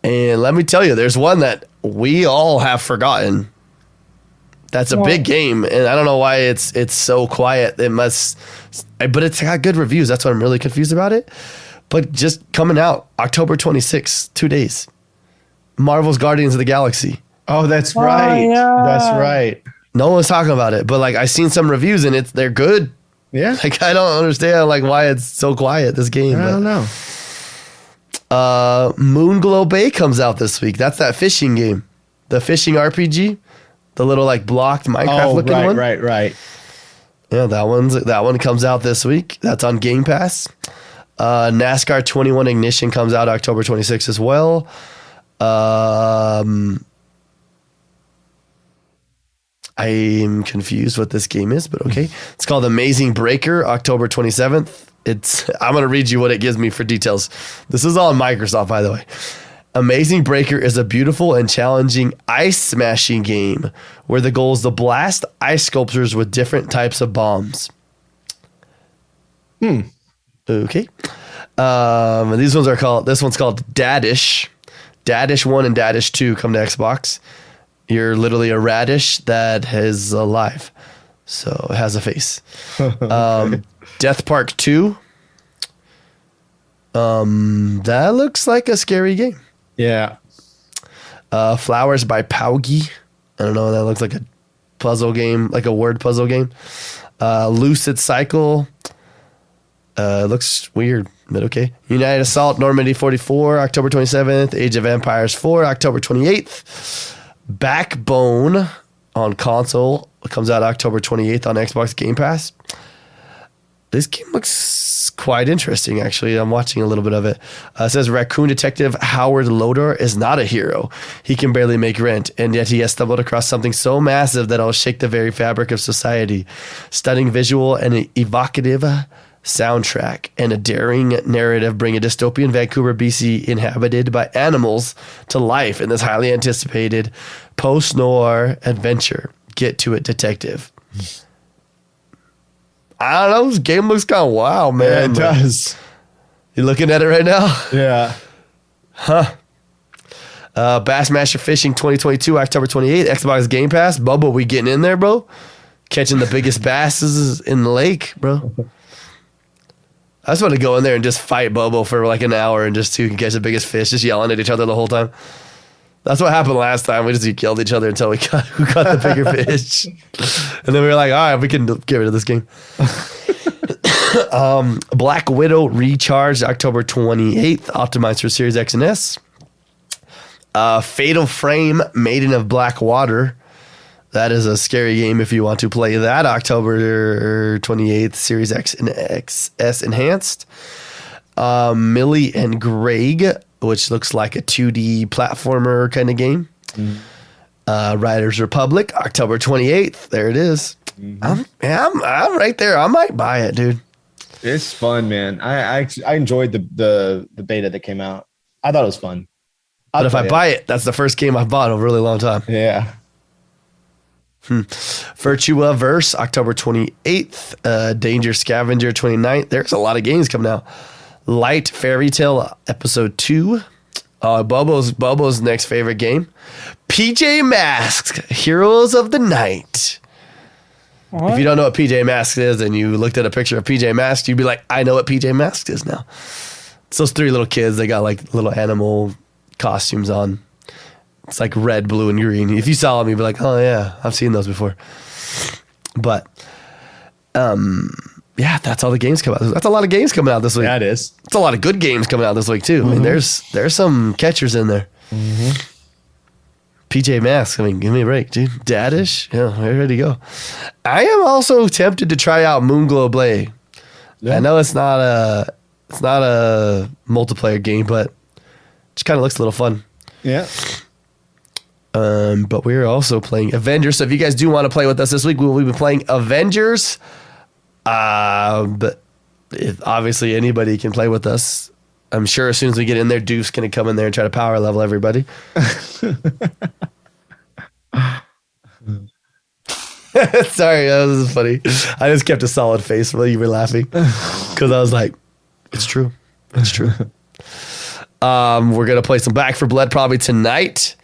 And let me tell you, there's one that we all have forgotten. That's a big game, and I don't know why it's so quiet. But it's got good reviews. That's what I'm really confused about it. But just coming out October 26th, 2 days. Marvel's Guardians of the Galaxy. Oh, that's right. yeah. That's right. No one's talking about it, but like I seen some reviews and they're good. Yeah. Like I don't understand like why it's so quiet, this game. I don't know. Moonglow Bay comes out this week. That's that fishing game. The fishing RPG. The little like blocked Minecraft looking one. Right. Yeah, that one comes out this week. That's on Game Pass. NASCAR 21 Ignition comes out October 26th as well. I'm confused what this game is, but okay. It's called Amazing Breaker, October 27th. I'm going to read you what it gives me for details. This is all on Microsoft, by the way. Amazing Breaker is a beautiful and challenging ice smashing game where the goal is to blast ice sculptures with different types of bombs. Okay. This one's called Dadish. Dadish 1 and Dadish 2 come to Xbox. You're literally a radish that is alive. So it has a face. Okay. Death Park 2. That looks like a scary game. Yeah. Flowers by Paugi. I don't know. That looks like a puzzle game, like a word puzzle game. Lucid Cycle. Looks weird, but okay. United Assault Normandy 44, October 27th. Age of Empires 4, October 28th. Backbone on console comes out October 28th on Xbox Game Pass. This game looks quite interesting, actually. I'm watching a little bit of it. It says Raccoon Detective Howard Lodor is not a hero. He can barely make rent, and yet he has stumbled across something so massive that it'll shake the very fabric of society. Stunning visual and an evocative soundtrack and a daring narrative bring a dystopian Vancouver, BC inhabited by animals to life in this highly anticipated post-noir adventure. Get to it, detective. I don't know. This game looks kind of wild, man. Yeah, it does. You looking at it right now? Yeah. Bassmaster Fishing 2022, October 28th, Xbox Game Pass. Bubba, we getting in there, bro? Catching the biggest basses in the lake, bro. I just want to go in there and just fight Bobo for like an hour and just so you can catch the biggest fish, just yelling at each other the whole time. That's what happened last time. We just killed each other until we got who got the bigger fish. And then we were like, all right, we can get rid of this game. Black Widow Recharged, October 28th, optimized for Series X and S. Fatal Frame, Maiden of Black Water. That is a scary game if you want to play that. October 28th, Series X and XS Enhanced. Millie and Greg, which looks like a 2D platformer kind of game. Riders Republic, October 28th. There it is. I'm right there. I might buy it, dude. It's fun, man. I enjoyed the beta that came out. I thought it was fun. But if I buy it, that's the first game I've bought in a really long time. Yeah. Virtua Verse, October 28th. Danger Scavenger, 29th. There's a lot of games coming out. Light Fairy Tale, Episode 2. Bobo's next favorite game. PJ Masks, Heroes of the Night. What? If you don't know what PJ Masks is and you looked at a picture of PJ Masks, you'd be like, I know what PJ Masks is now. It's those three little kids. They got like little animal costumes on. It's like red, blue, and green. If you saw them, you'd be like, oh yeah, I've seen those before. But, yeah, that's all the games come out. That's a lot of games coming out this week. Yeah, it is. It's a lot of good games coming out this week too. I mean, there's some catchers in there. PJ Masks, I mean, give me a break, dude. Dadish, yeah, we're ready to go. I am also tempted to try out Moonglow Blade. Yeah. I know it's not a multiplayer game, but it just kind of looks a little fun. Yeah. But we're also playing Avengers. So if you guys do want to play with us this week, we will be playing Avengers. But obviously anybody can play with us. I'm sure as soon as we get in there, Duke's going to come in there and try to power level everybody. Sorry, that was funny. I just kept a solid face while you were laughing because I was like, it's true. It's true. We're going to play some Back 4 Blood probably tonight.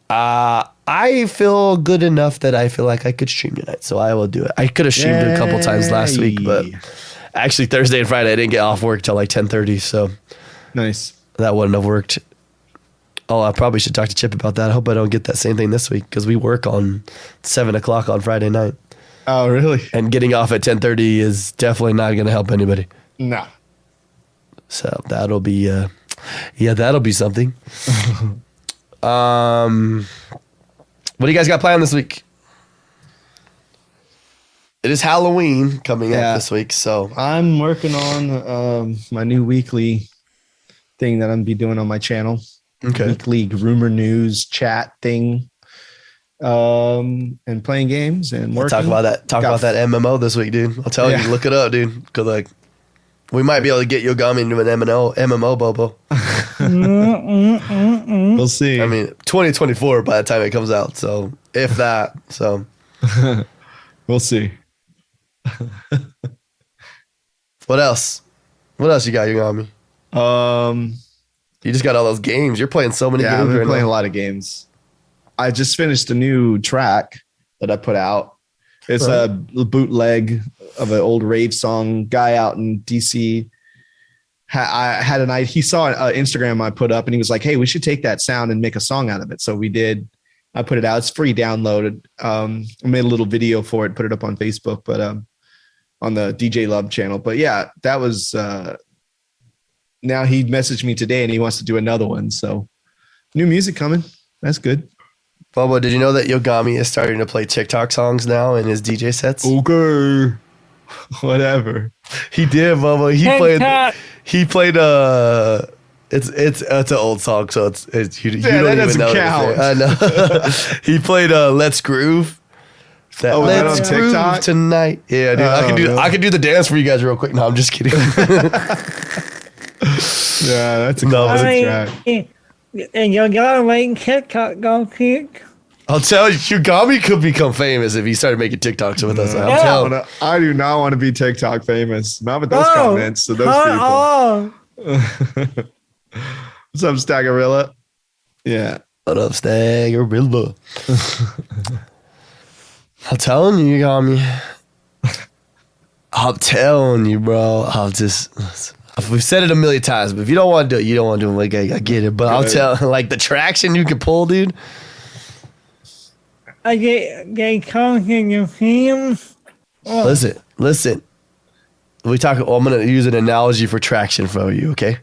I feel good enough that I feel like I could stream tonight, so I will do it. I could have streamed a couple times last week, but actually Thursday and Friday I didn't get off work till like 10:30, so nice. That wouldn't have worked Oh, I probably should talk to Chip about that. I hope I don't get that same thing this week because we work on 7 o'clock on Friday night. Oh, really? And getting off at 10:30 is definitely not going to help anybody. No. So that'll be, that'll be something. What do you guys got planned this week? It is Halloween coming up this week, so I'm working on my new weekly thing that I'm gonna be doing on my channel. Okay. Weekly rumor news chat thing, and playing games and working. Talk about that MMO this week, dude. I'll tell you, look it up, dude. Cause like we might be able to get Yogomi into an MMO, Bobo. We'll see. I mean, 2024 by the time it comes out. So if that, so we'll see. What else? What else you got, Yogomi? You just got all those games. You're playing so many games. I've been right playing now. a lot of games. I just finished a new track that I put out. It's a bootleg of an old rave song. Guy out in DC. He saw an Instagram I put up and he was like, hey, we should take that sound and make a song out of it. So we did. I put it out. It's free downloaded. I made a little video for it, put it up on Facebook, but on the DJ Love channel. But yeah, that was now he messaged me today and he wants to do another one. So new music coming. That's good. Bobo, did you know that Yogomi is starting to play TikTok songs now in his DJ sets? Okay. Whatever. He did, Bobo. He played it's an old song, so it's you don't even know. Count. I know. He played Let's Groove. Let's that on Groove TikTok? tonight. Yeah, dude. I can do the dance for you guys real quick. No, I'm just kidding. Yeah, that's a classic track. And you gotta make TikTok go quick. I'll tell you, Yogomi could become famous if he started making TikToks with us. I'm telling you. I do not want to be TikTok famous. Not with those comments to those people. What's up, Staggerilla? Yeah. What up, Staggerilla? I'm telling you, Yogomi. I'm telling you, bro. We've said it a million times, but if you don't want to do it, you don't want to do it. Like, I get it. But I'll tell like the traction you can pull, dude. I get come to the film. Listen. I'm going to use an analogy for traction for you, okay?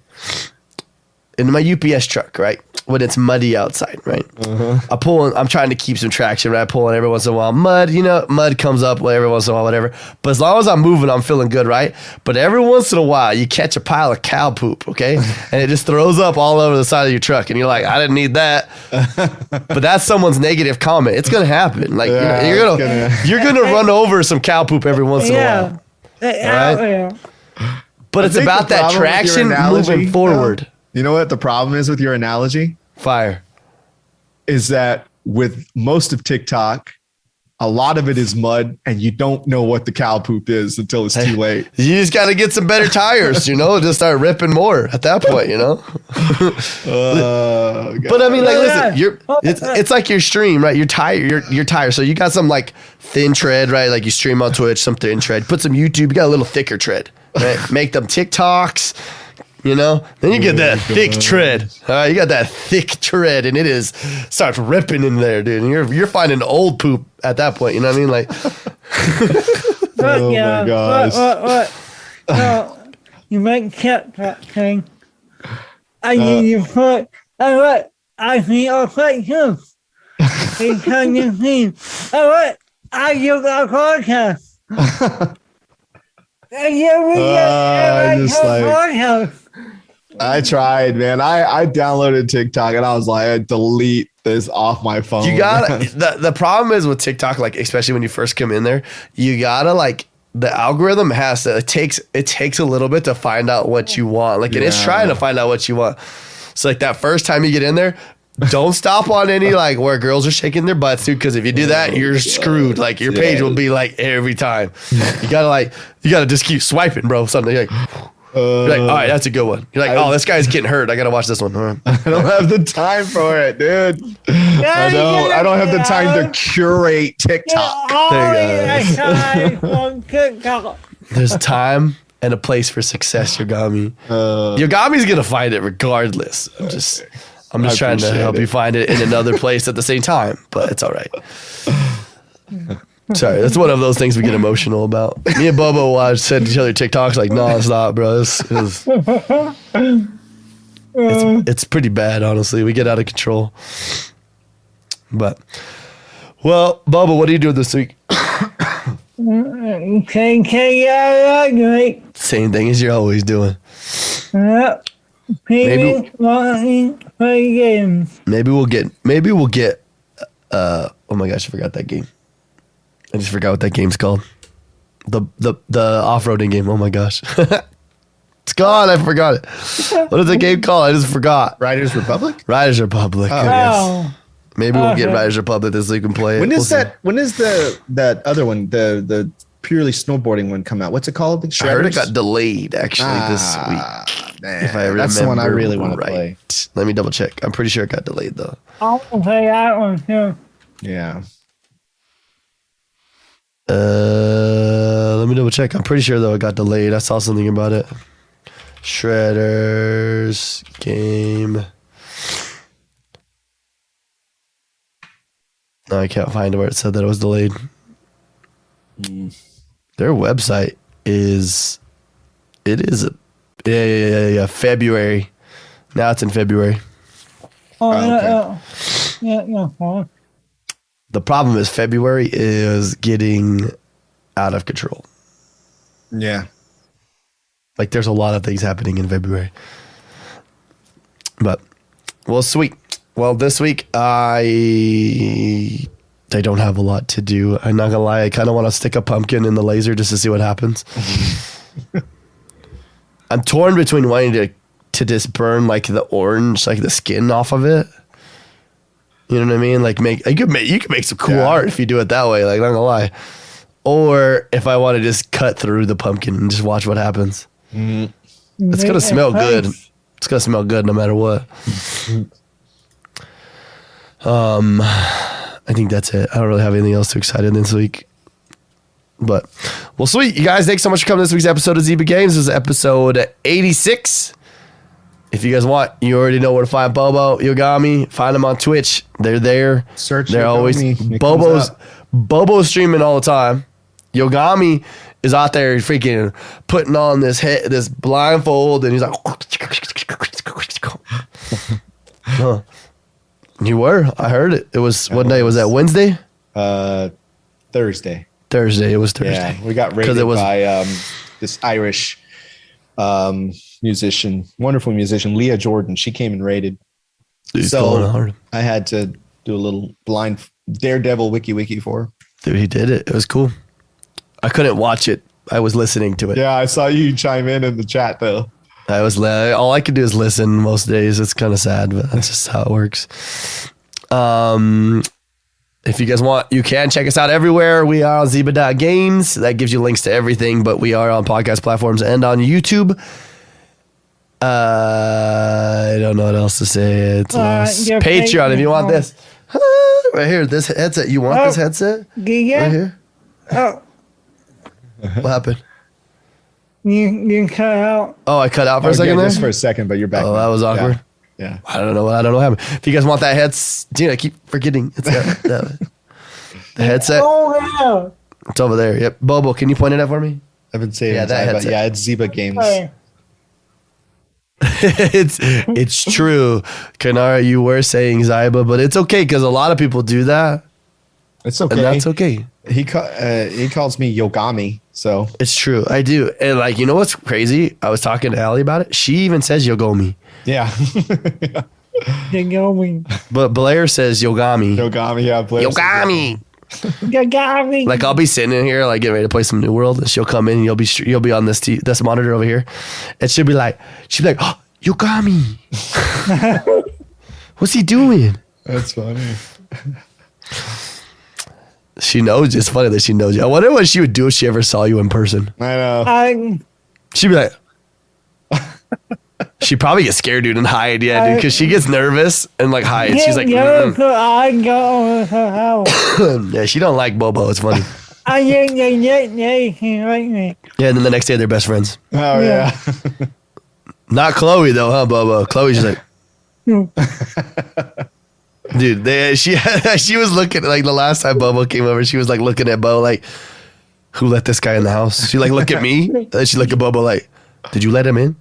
In my UPS truck, right? When it's muddy outside, right? I'm trying to keep some traction, right? I pull in every once in a while. Mud comes up every once in a while, whatever. But as long as I'm moving, I'm feeling good, right? But every once in a while, you catch a pile of cow poop, okay? And it just throws up all over the side of your truck. And you're like, I didn't need that. But that's someone's negative comment. It's going to happen. Like, you're gonna run over some cow poop every once in a while. Right? But it's about that traction moving forward. You know what the problem is with your analogy? Fire. Is that with most of TikTok, a lot of it is mud and you don't know what the cow poop is until it's too late. You just got to get some better tires, just start ripping more at that point, But I mean, like, listen, it's like your stream, right? Your tire. So you got some like thin tread, right? Like you stream on Twitch, some thin tread. Put some YouTube, you got a little thicker tread, right? Make them TikToks. Then you get that thick tread. You got that thick tread, and starts ripping in there, dude. And you're finding old poop at that point. You know what I mean? Like, oh my gosh! You make TikTok thing, and you put. I think I'll play too. Because you see, I use our podcast. I tried, man. I downloaded TikTok and I was like, I delete this off my phone. You gotta. the problem is with TikTok, like especially when you first come in there, you gotta like the algorithm has to. It takes a little bit to find out what you want. Like it is trying to find out what you want. So like that first time you get in there, don't stop on any like where girls are shaking their butts, dude. Because if you do that, you're screwed. Like your page will be like every time. You gotta just keep swiping, bro. Something like. You're like, all right, that's a good one. You're like, oh, this guy's getting hurt. I gotta watch this one. I don't have the time for it, dude. I don't have the time to curate TikTok. There's time and a place for success, Yogomi. Yogami's gonna find it regardless. I'm just trying to help you find it in another place at the same time, but it's all right. Sorry, that's one of those things we get emotional about. Me and Bobo said each other TikToks like nonstop, bro. It's pretty bad, honestly. We get out of control. But, well, Bobo, what are you doing this week? Same thing as you're always doing. Maybe play games. Maybe we'll get oh my gosh, I forgot that game. I just forgot what that game's called. The off-roading game. Oh my gosh. It's gone. I forgot it. What is the game called? I just forgot. Riders Republic? Riders Republic. Oh, Oh, Maybe we'll get Riders Republic this week and play it. When is We'll that? When is that other one, the purely snowboarding one, come out? What's it called? see. I heard it got delayed actually this week. Man, If I remember, that's the one I really want to right. play. Let me double check. I'm pretty sure it got delayed though. I want to play that one too. Yeah. Let me double check. I'm pretty sure though it got delayed. I saw something about it. Shredders game. No, I can't find where it said that it was delayed. Their website is. Yeah. February. Now it's in February. Oh, okay. yeah. The problem is February is getting out of control. Yeah. Like there's a lot of things happening in February. But well, sweet. Well, this week I don't have a lot to do. I'm not gonna lie. I kind of want to stick a pumpkin in the laser just to see what happens. I'm torn between wanting to just burn like the orange, like the skin off of it. You know what I mean? Like you could make some cool art if you do it that way. Like, not gonna lie. Or if I want to just cut through the pumpkin and just watch what happens. It's gonna smell good. It's gonna smell good no matter what. I think that's it. I don't really have anything else too excited this week. But, well, sweet. You guys, thanks so much for coming to this week's episode of Zyba Games. This is episode 86. If you guys want, you already know where to find Bobo, Yogomi. Find them on Twitch. They're there. Search They're Yogomi. always Bobo's streaming all the time. Yogami is out there freaking putting on this blindfold, and he's like, huh. You were? I heard it. It was, what day was that? Wednesday? Thursday. Thursday. It was Thursday. Yeah, we got raided by this Irish musician, wonderful musician, Leah Jordan. She came and raided. Dude, so I had to do a little blind Daredevil wiki for her. Dude, he did it. It was cool. I couldn't watch it. I was listening to it. Yeah, I saw you chime in the chat though. All I could do is listen most days. It's kind of sad, but that's just how it works. If you guys want, you can check us out everywhere. We are on Zyba.games. That gives you links to everything, but we are on podcast platforms and on YouTube. I don't know what else to say. It's Patreon if you want this. Right here, this headset. You want this headset? Yeah. Right here? Oh, What happened? you cut out. Oh, I cut out for a second there? Just for a second, but you're back. Oh, now. that was awkward. Yeah. I don't know what happened. If you guys want that headset, dude, I keep forgetting. It's the headset. Oh, yeah. It's over there. Yep. Bobo, can you point it out for me? I've been saying that but headset. yeah, it's Zyba Games. Hey. it's true. Kanara, you were saying Zyba, but it's okay because a lot of people do that. It's okay. And that's okay. He calls me Yogami, so It's true. I do. And like, you know what's crazy? I was talking to Allie about it. She even says Yogomi. yeah. Yogomi. But Blair says Yogami. Yogami, yeah. Yogami. Yogomi. Like I'll be sitting in here, like getting ready to play some New World, and she'll come in, and you'll be on this monitor over here, and she'll be like, oh, Yogami. What's he doing? That's funny. She knows. It's funny that she knows you. I wonder what she would do if she ever saw you in person. I know. She'd be like, she'd probably get scared, dude, and hide, yeah, dude, because she gets nervous and like hides. She's like, I go over her house. yeah, she don't like Bobo. It's funny. He like me. Yeah, and then the next day they're best friends. Oh yeah. Not Chloe though, huh, Bobo? Chloe's just like, Dude, she was looking like the last time Bobo came over. She was like looking at Bo like, who let this guy in the house? She like look at me, and then she look at Bobo like, did you let him in?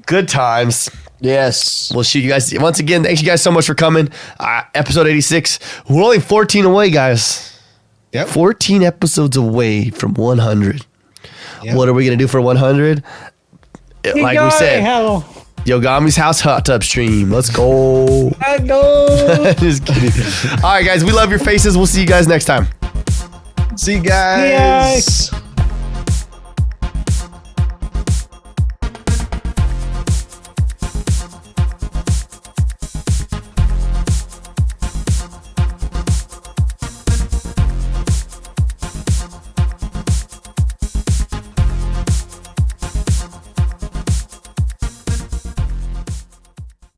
Good times. Yes. We'll shoot you guys once again. Thank you guys so much for coming. Episode 86. We're only 14 away, guys. Yep. 14 episodes away from 100. Yep. What are we gonna do for 100? Like we said, Yogomi's house hot tub stream. Let's go. Just kidding. All right, guys. We love your faces. We'll see you guys next time. See you guys.